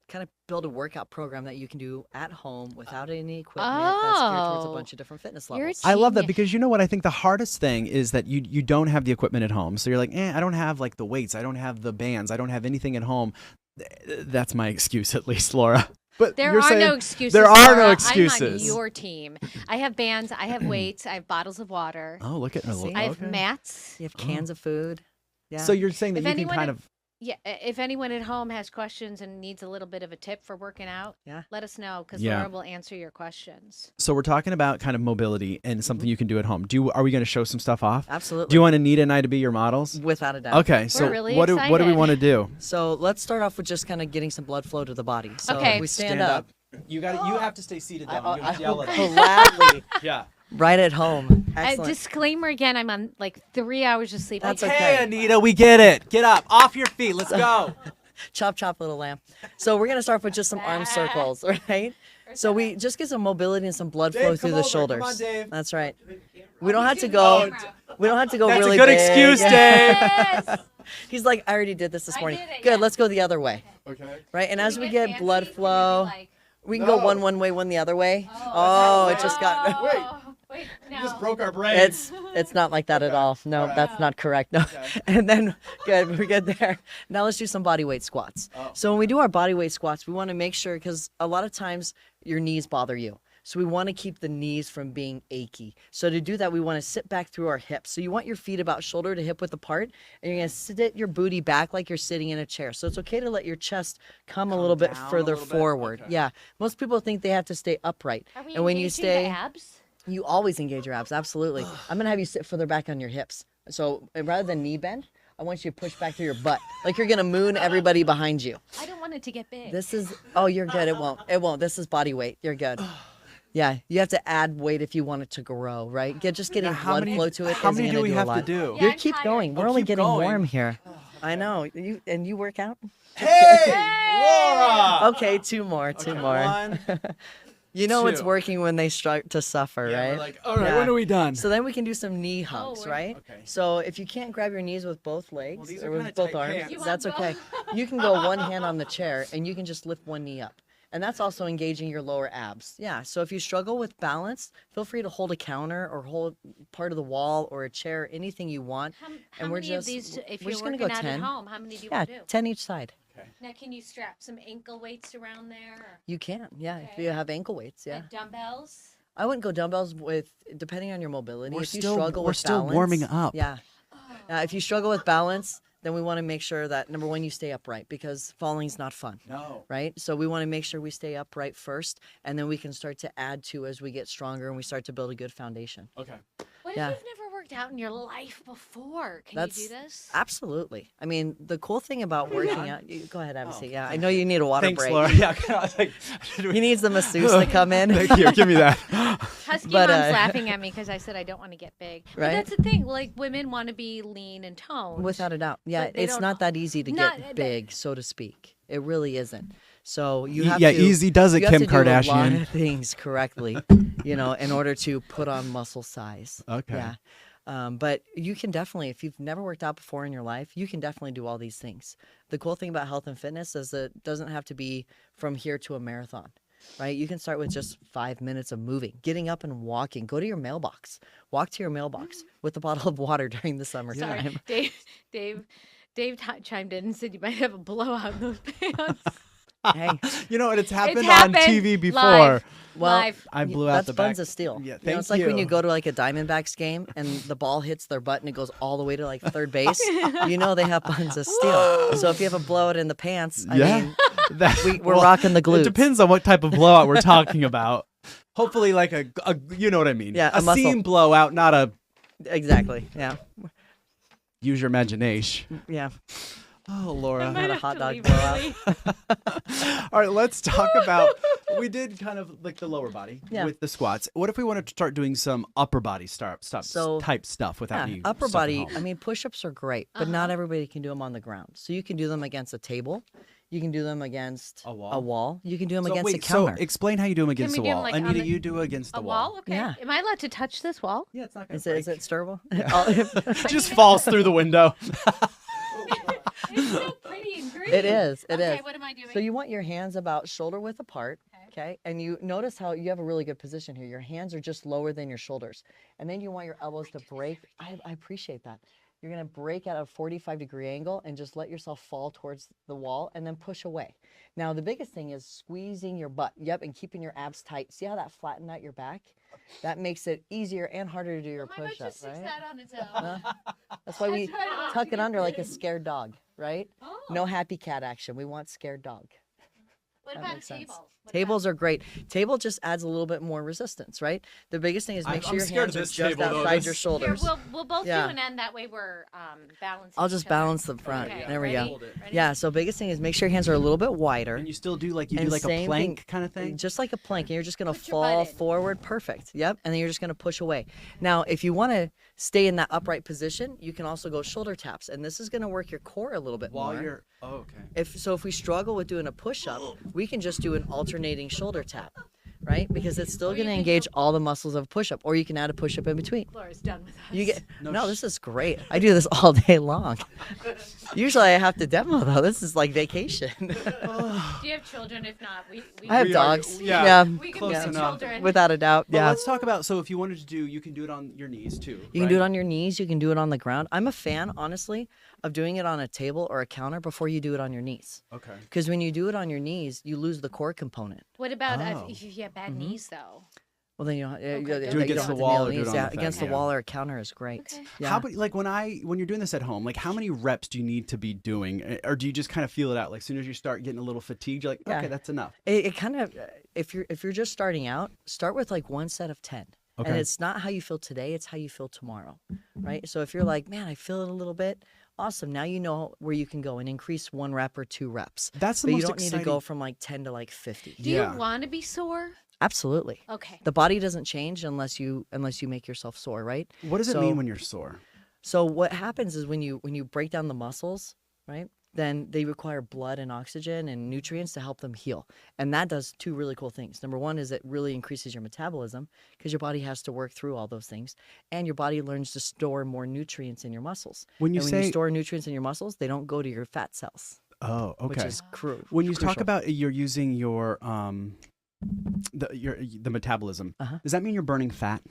kind of build a workout program that you can do at home without any equipment that's geared towards a bunch of different fitness levels. I love that because you know what? I think the hardest thing is that you don't have the equipment at home. So you're like, I don't have like the weights. I don't have the bands. I don't have anything at home. That's my excuse, at least, Laura. But there you're are saying no excuses. There are Laura. no excuses. I'm on your team. I have bands. I have weights. I have bottles of water. Oh, look at her. I have mats. You have cans of food. Yeah. So you're saying that If you can kind of... Yeah, if anyone at home has questions and needs a little bit of a tip for working out, let us know because Yeah. Laura will answer your questions. So we're talking about kind of mobility and something you can do at home. Are we going to show some stuff off? Absolutely. Do you want Anita and I to be your models? Without a doubt. Okay, so what do we want to do? So let's start off with just kind of getting some blood flow to the body. So Okay. if we stand up. You have to stay seated down. I will gladly. Yeah. Right at home. Excellent. Disclaimer again, I'm on like 3 hours of sleep. That's okay, Anita, we get it. Get up, off your feet. Let's go. Chop, chop, little lamb. So we're going to start with just some arm circles, right? So we just get some mobility and some blood flow through the shoulders. Come on, Dave. That's right. We don't have to go. We don't have to go That's really a good big. excuse, Dave. He's like, I already did this morning. Good. Let's go the other way. Okay. Right. And as we get blood flow, we can go one way, one the other way. Oh, it just got. Wait, You just broke our brain. It's not like that at all. No, that's not correct. No. And then good, we're good there. Now let's do some body weight squats. So when we do our body weight squats, we want to make sure because a lot of times your knees bother you. So we want to keep the knees from being achy. So to do that, we want to sit back through our hips. So you want your feet about shoulder to hip width apart, and you're going to sit your booty back like you're sitting in a chair. So it's okay to let your chest come a little bit further forward. Okay. Yeah. Most people think they have to stay upright. Are we and when you engaging stay, the abs? you always engage your abs. Absolutely. I'm going to have you sit further back on your hips. So rather than knee bend, I want you to push back through your butt. Like you're going to moon everybody behind you. I don't want it to get big. This is, oh, you're good. It won't. It won't. This is body weight. You're good. Yeah, you have to add weight if you want it to grow, right? Just getting blood flow to it. How many do we have to do? You keep going. We're only getting warm here. I know. You work out? Hey, Laura! Okay, two more. One. You know it's Two. working when they start to suffer, Yeah, right? we're like, all right, when are we done? So then we can do some knee hugs, right? Okay. So if you can't grab your knees with both legs these or are with kinda both tight arms, pants. You that's want okay. You can go one hand on the chair and you can just lift one knee up. And that's also engaging your lower abs. Yeah, so if you struggle with balance, feel free to hold a counter or hold part of the wall or a chair, anything you want. How many of these, if we're you're just gonna working go out 10. at home, how many do you Yeah, want to do? 10 each side. Now, can you strap some ankle weights around there? Or You can, yeah, if you have ankle weights, yeah. like dumbbells? I wouldn't go dumbbells with, depending on your mobility. We're If you still- struggle we're with still balance, warming up. Yeah. If you struggle with balance, then we want to make sure that, number one, you stay upright because falling's not fun. No. Right? So we want to make sure we stay upright first, and then we can start to add to as we get stronger and we start to build a good foundation. Okay. What Yeah. if you've never worked out in your life before? Can That's you do this? Absolutely. I mean, the cool thing about working out, go ahead, have a seat. Yeah, I know you need a water Thanks, break. Laura. Yeah, I was like, He needs the masseuse to come in. Thank you. Give me that. Husky But, mom's laughing at me because I said I don't want to get big. But Right? that's the thing. Like women want to be lean and toned. Without a doubt. Yeah, But they it's don't- not that easy to Not- get big, so to speak. It really isn't. So you Y- have yeah, to, easy does it, you have Kim to do a lot Kardashian. of things correctly, in order to put on muscle size. Okay. Yeah. But you can definitely, if you've never worked out before in your life, you can definitely do all these things. The cool thing about health and fitness is that it doesn't have to be from here to a marathon, right? You can start with just 5 minutes of moving, getting up and walking. Go to your mailbox. Walk to your mailbox with a bottle of water during the summertime. Sorry, Dave chimed in and said you might have a blowout in those pants. Hey, You know what? It's happened happened on TV before. live. well, Live. I blew out that's the back. buns of steel. Yeah, It's thank like when you you. go to like a Diamondbacks game and the ball hits their butt and it goes all the way to like third base. You know they have buns of steel. So if you have a blowout in the pants, I Yeah. mean, That- we're rocking the glutes. It depends on what type of blowout we're talking about. Hopefully, like a you know what I mean. Yeah, a a muscle. seam blowout, not a Exactly. Yeah. use your imagination. Yeah. Oh, Laura. Had a hot dog blowout. All right, let's talk about. We did kind of like the lower body with the squats. What if we wanted to start doing some upper body type stuff without you? Upper stuck at body. home? I mean, push-ups are great, but not everybody can do them on the ground. So you can do them against a table. You can do them against a wall. You can do them against a counter. So explain how you do them against we the do 'em, wall. like, on Anita, the- you do against the wall. Okay. Yeah. Am I allowed to touch this wall? Yeah, it's not going Is it stirable? It just falls through the window. It's so pretty and green. It is. It is. Okay, what am I doing? So you want your hands about shoulder width apart. Okay. And you notice how you have a really good position here. Your hands are just lower than your shoulders. And then you want your elbows to break. I appreciate that. You're going to break at a 45-degree angle and just let yourself fall towards the wall and then push away. Now, the biggest thing is squeezing your butt. Yep, and keeping your abs tight. See how that flattened out your back? That makes it easier and harder to do your push-up, just right? that on its own. That's why we That's right. tuck it under like a scared dog, right? Oh. No happy cat action. We want scared dog. What That about a makes sense. table? Tables are great. Table just adds a little bit more resistance, right? The biggest thing is make sure I'm your scared hands of are this just table, though. outside This- your shoulders. Here, we'll both Yeah. do an end. That way we're balancing. I'll just each other. balance the front. Okay, There we ready? go. Ready? Yeah, so biggest thing is make sure your hands are a little bit wider. And you still do like you do And like a same plank thing, kind of thing? Just like a plank. And you're just going to Put your butt fall in. forward. Perfect. Yep. And then you're just going to push away. Now, if you want to stay in that upright position, you can also go shoulder taps. And this is going to work your core a little bit While more. you're okay. If we struggle with doing a push-up, we can just do an alternating shoulder tap, right? Because it's still going to engage all the muscles of a push-up, or you can add a push-up in between. Laura's done with us. You get this is great. I do this all day long. Usually I have to demo though. This is like vacation. Do you have children? If not, we I have We are- dogs. yeah, we can close be the enough. children. Without a doubt. But Yeah. let's talk about, so if you wanted to do, you can do it on your knees too. You can do it on your knees. You can do it on the ground. I'm a fan, honestly, of doing it on a table or a counter before you do it on your knees. Okay. Because when you do it on your knees, you lose the core component. What about Oh. if you have bad knees though? Well, then you don't, Okay, you good. don't Do it have against to the wall nail or do it knees. on Yeah, the against thing, the yeah. wall or a counter is great. Okay. Yeah. How about like when you're doing this at home, like how many reps do you need to be doing, or do you just kind of feel it out? Like as soon as you start getting a little fatigued, you're like, Yeah. okay, that's enough. It kind of, if you're just starting out, start with like one set of 10. Okay. And it's not how you feel today, it's how you feel tomorrow, right? So if you're like, man, I feel it a little bit, awesome. Now you know where you can go and increase 1 rep or 2 reps. That's the but most you don't need to go exciting- from like 10 to like 50. Do you want to be sore? Absolutely. Okay. The body doesn't change unless you make yourself sore, right? What does it So- mean when you're sore? So what happens is when you break down the muscles, right? Then they require blood and oxygen and nutrients to help them heal. And that does 2 really cool things. Number 1 is it really increases your metabolism because your body has to work through all those things. And your body learns to store more nutrients in your muscles. When you and say- when you store nutrients in your muscles, they don't go to your fat cells. Oh, okay. Which is When you talk crucial. about you're using your the metabolism, does that mean you're burning fat?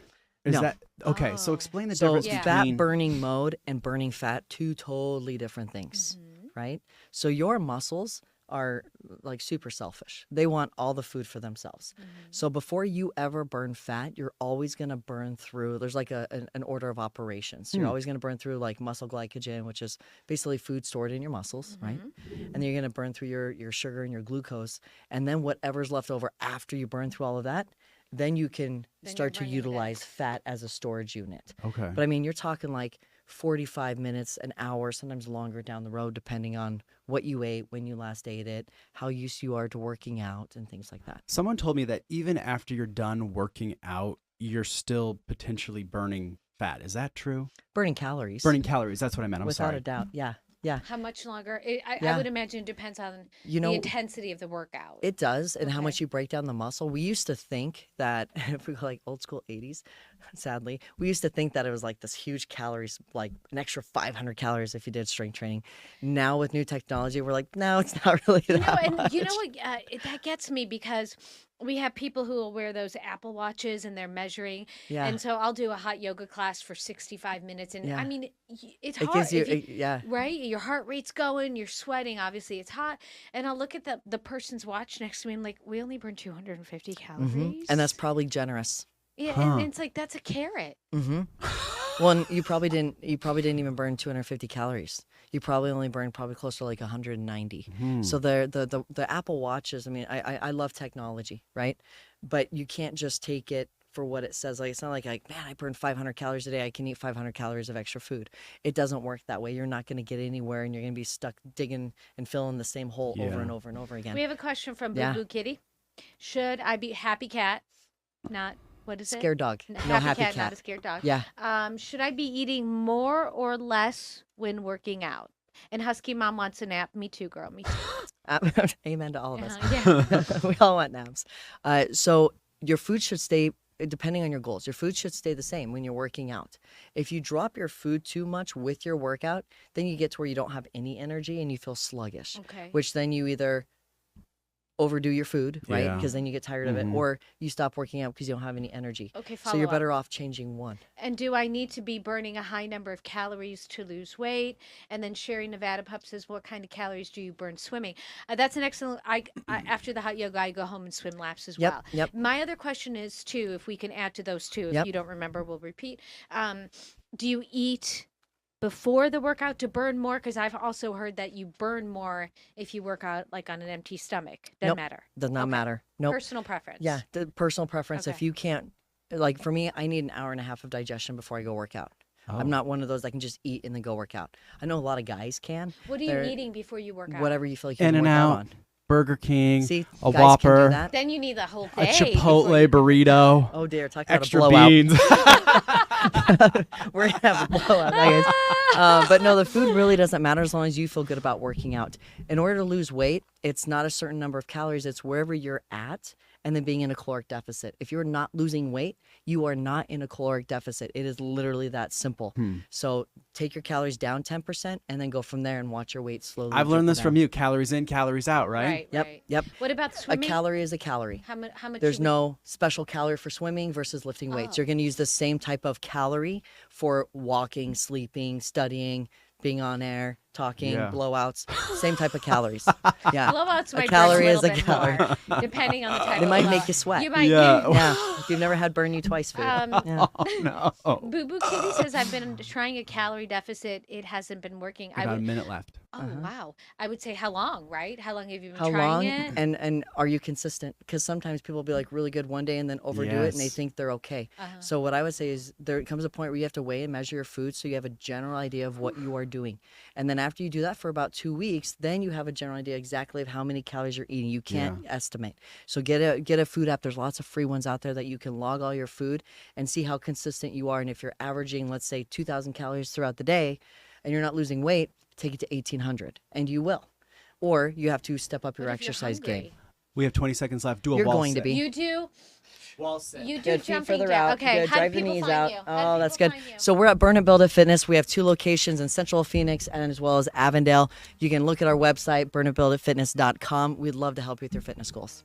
Is No. that okay? So explain the So difference fat between burning mode and burning fat, 2 totally different things, right? So your muscles are like super selfish. They want all the food for themselves. So before you ever burn fat, you're always going to burn through, there's like an order of operations. So you're always going to burn through like muscle glycogen, which is basically food stored in your muscles, right? And then you're going to burn through your sugar and your glucose. And then whatever's left over after you burn through all of that, then you can start to utilize fat as a storage unit. Okay. But I mean, you're talking like 45 minutes, an hour, sometimes longer down the road, depending on what you ate, when you last ate it, how used you are to working out, and things like that. Someone told me that even after you're done working out, you're still potentially burning fat. Is that true? Burning calories. Burning calories. That's what I meant. I'm Without sorry. a doubt. Yeah. Yeah. How much longer? I Yeah. would imagine it depends on You know, the intensity of the workout. It does, and how much you break down the muscle. We used to think that, if we go like old school 80s, sadly, we used to think that it was like this huge calories, like an extra 500 calories if you did strength training. Now with new technology, we're like, no, it's not really that much. You know what? That gets me because we have people who will wear those Apple Watches and they're measuring. Yeah. And so I'll do a hot yoga class for 65 minutes. And Yeah. I mean, it's It hard. gives you- if yeah. Right? Your heart rate's going, you're sweating. Obviously, it's hot. And I'll look at the person's watch next to me and like, we only burn 250 calories. And that's probably generous. Yeah. And it's like, that's a carrot. Well, and you probably didn't even burn 250 calories. You probably only burned close to like 190. So the Apple Watches, I mean, I love technology, right? But you can't just take it for what it says. Like, it's not like, man, I burn 500 calories a day, I can eat 500 calories of extra food. It doesn't work that way. You're not going to get anywhere, and you're going to be stuck digging and filling the same hole over and over and over again. We have a question from Boo Yeah. Boo Kitty. Should I be happy cat, not what is it? Scared dog. No, No, happy happy cat, not cat. a scared dog. Yeah. Should I be eating more or less when working out? And Husky Mom wants a nap. Me too, girl. Me too. Amen to all of us. Yeah. We all want naps. So your food should stay, depending on your goals, your food should stay the same when you're working out. If you drop your food too much with your workout, then you get to where you don't have any energy and you feel sluggish. Okay. Which then you either overdo your food, right? Yeah. Because then you get tired of it, or you stop working out because you don't have any energy. Okay, so you're follow better off changing one. And do I need to be burning a high number of calories to lose weight? And then Sherry Nevada Pup says, what kind of calories do you burn swimming? That's an excellent, after the hot yoga, I go home and swim laps as well. Yep. My other question is, too, if we can add to those two, if Yep. you don't remember, we'll repeat. Do you eat before the workout to burn more? Because I've also heard that you burn more if you work out like on an empty stomach. Doesn't Nope. matter. Does not matter. Nope. Personal preference. Yeah, the personal preference. If Okay. you can't, like for me, I need an hour and a half of digestion before I go work out. Oh. I'm not one of those that can just eat and then go work out. I know a lot of guys can. What are you They're- eating before you work out? Whatever you feel like you can work out In-N-Out, on. Burger King, See, a guys can do Whopper, that. Then you need the whole a day. Chipotle burrito. Oh dear, talk about extra a blowout. beans. We're gonna have a blowout, guys. But no, the food really doesn't matter as long as you feel good about working out. In order to lose weight, it's not a certain number of calories. It's wherever you're at, and then being in a caloric deficit. If you're not losing weight, you are not in a caloric deficit. It is literally that simple. So take your calories down 10%, and then go from there and watch your weight slowly. I've learned trickle this from down. you. Calories in, calories out, right? Yep. What about swimming? A calorie is a calorie. How much? There's no special calorie for swimming versus lifting weights. You're going to use the same type of calorie for walking, sleeping, studying, being on air, talking, Yeah. blowouts. Same type of calories. Yeah. Blowouts a might calorie burn a is a little bit calorie. more, depending on the type They of might blowout. make you sweat. You might Yeah. If you've never had burn you twice food. Yeah. No. Boo Boo Kitty says, I've been trying a calorie deficit. It hasn't been working. About a minute left. Oh, wow. I would say how long, right? How long have you been How trying long it? and are you consistent? Because sometimes people will be like really good one day and then overdo it and they Yes. think they're okay. So what I would say is there comes a point where you have to weigh and measure your food so you have a general idea of what you are doing. And then after you do that for about 2 weeks, then you have a general idea exactly of how many calories you're eating. You can't estimate. So get a food app. There's lots of free ones out there that you can log all your food and see how consistent you are. And if you're averaging, let's say, 2,000 calories throughout the day and you're not losing weight, take it to 1,800 and you will. Or you have to step up your What if you're exercise game. hungry? We have 20 seconds left. Do a You're wall going to sit. be. You do? Wall sit. You do Good, feet jumping further jack. out. Okay, Good. how do Drive the people knees find out. you? How Oh, do that's people good. find you? So we're at Burn and Build It Fitness. We have 2 locations in Central Phoenix and as well as Avondale. You can look at our website, burnandbuilditfitness.com. We'd love to help you with your fitness goals.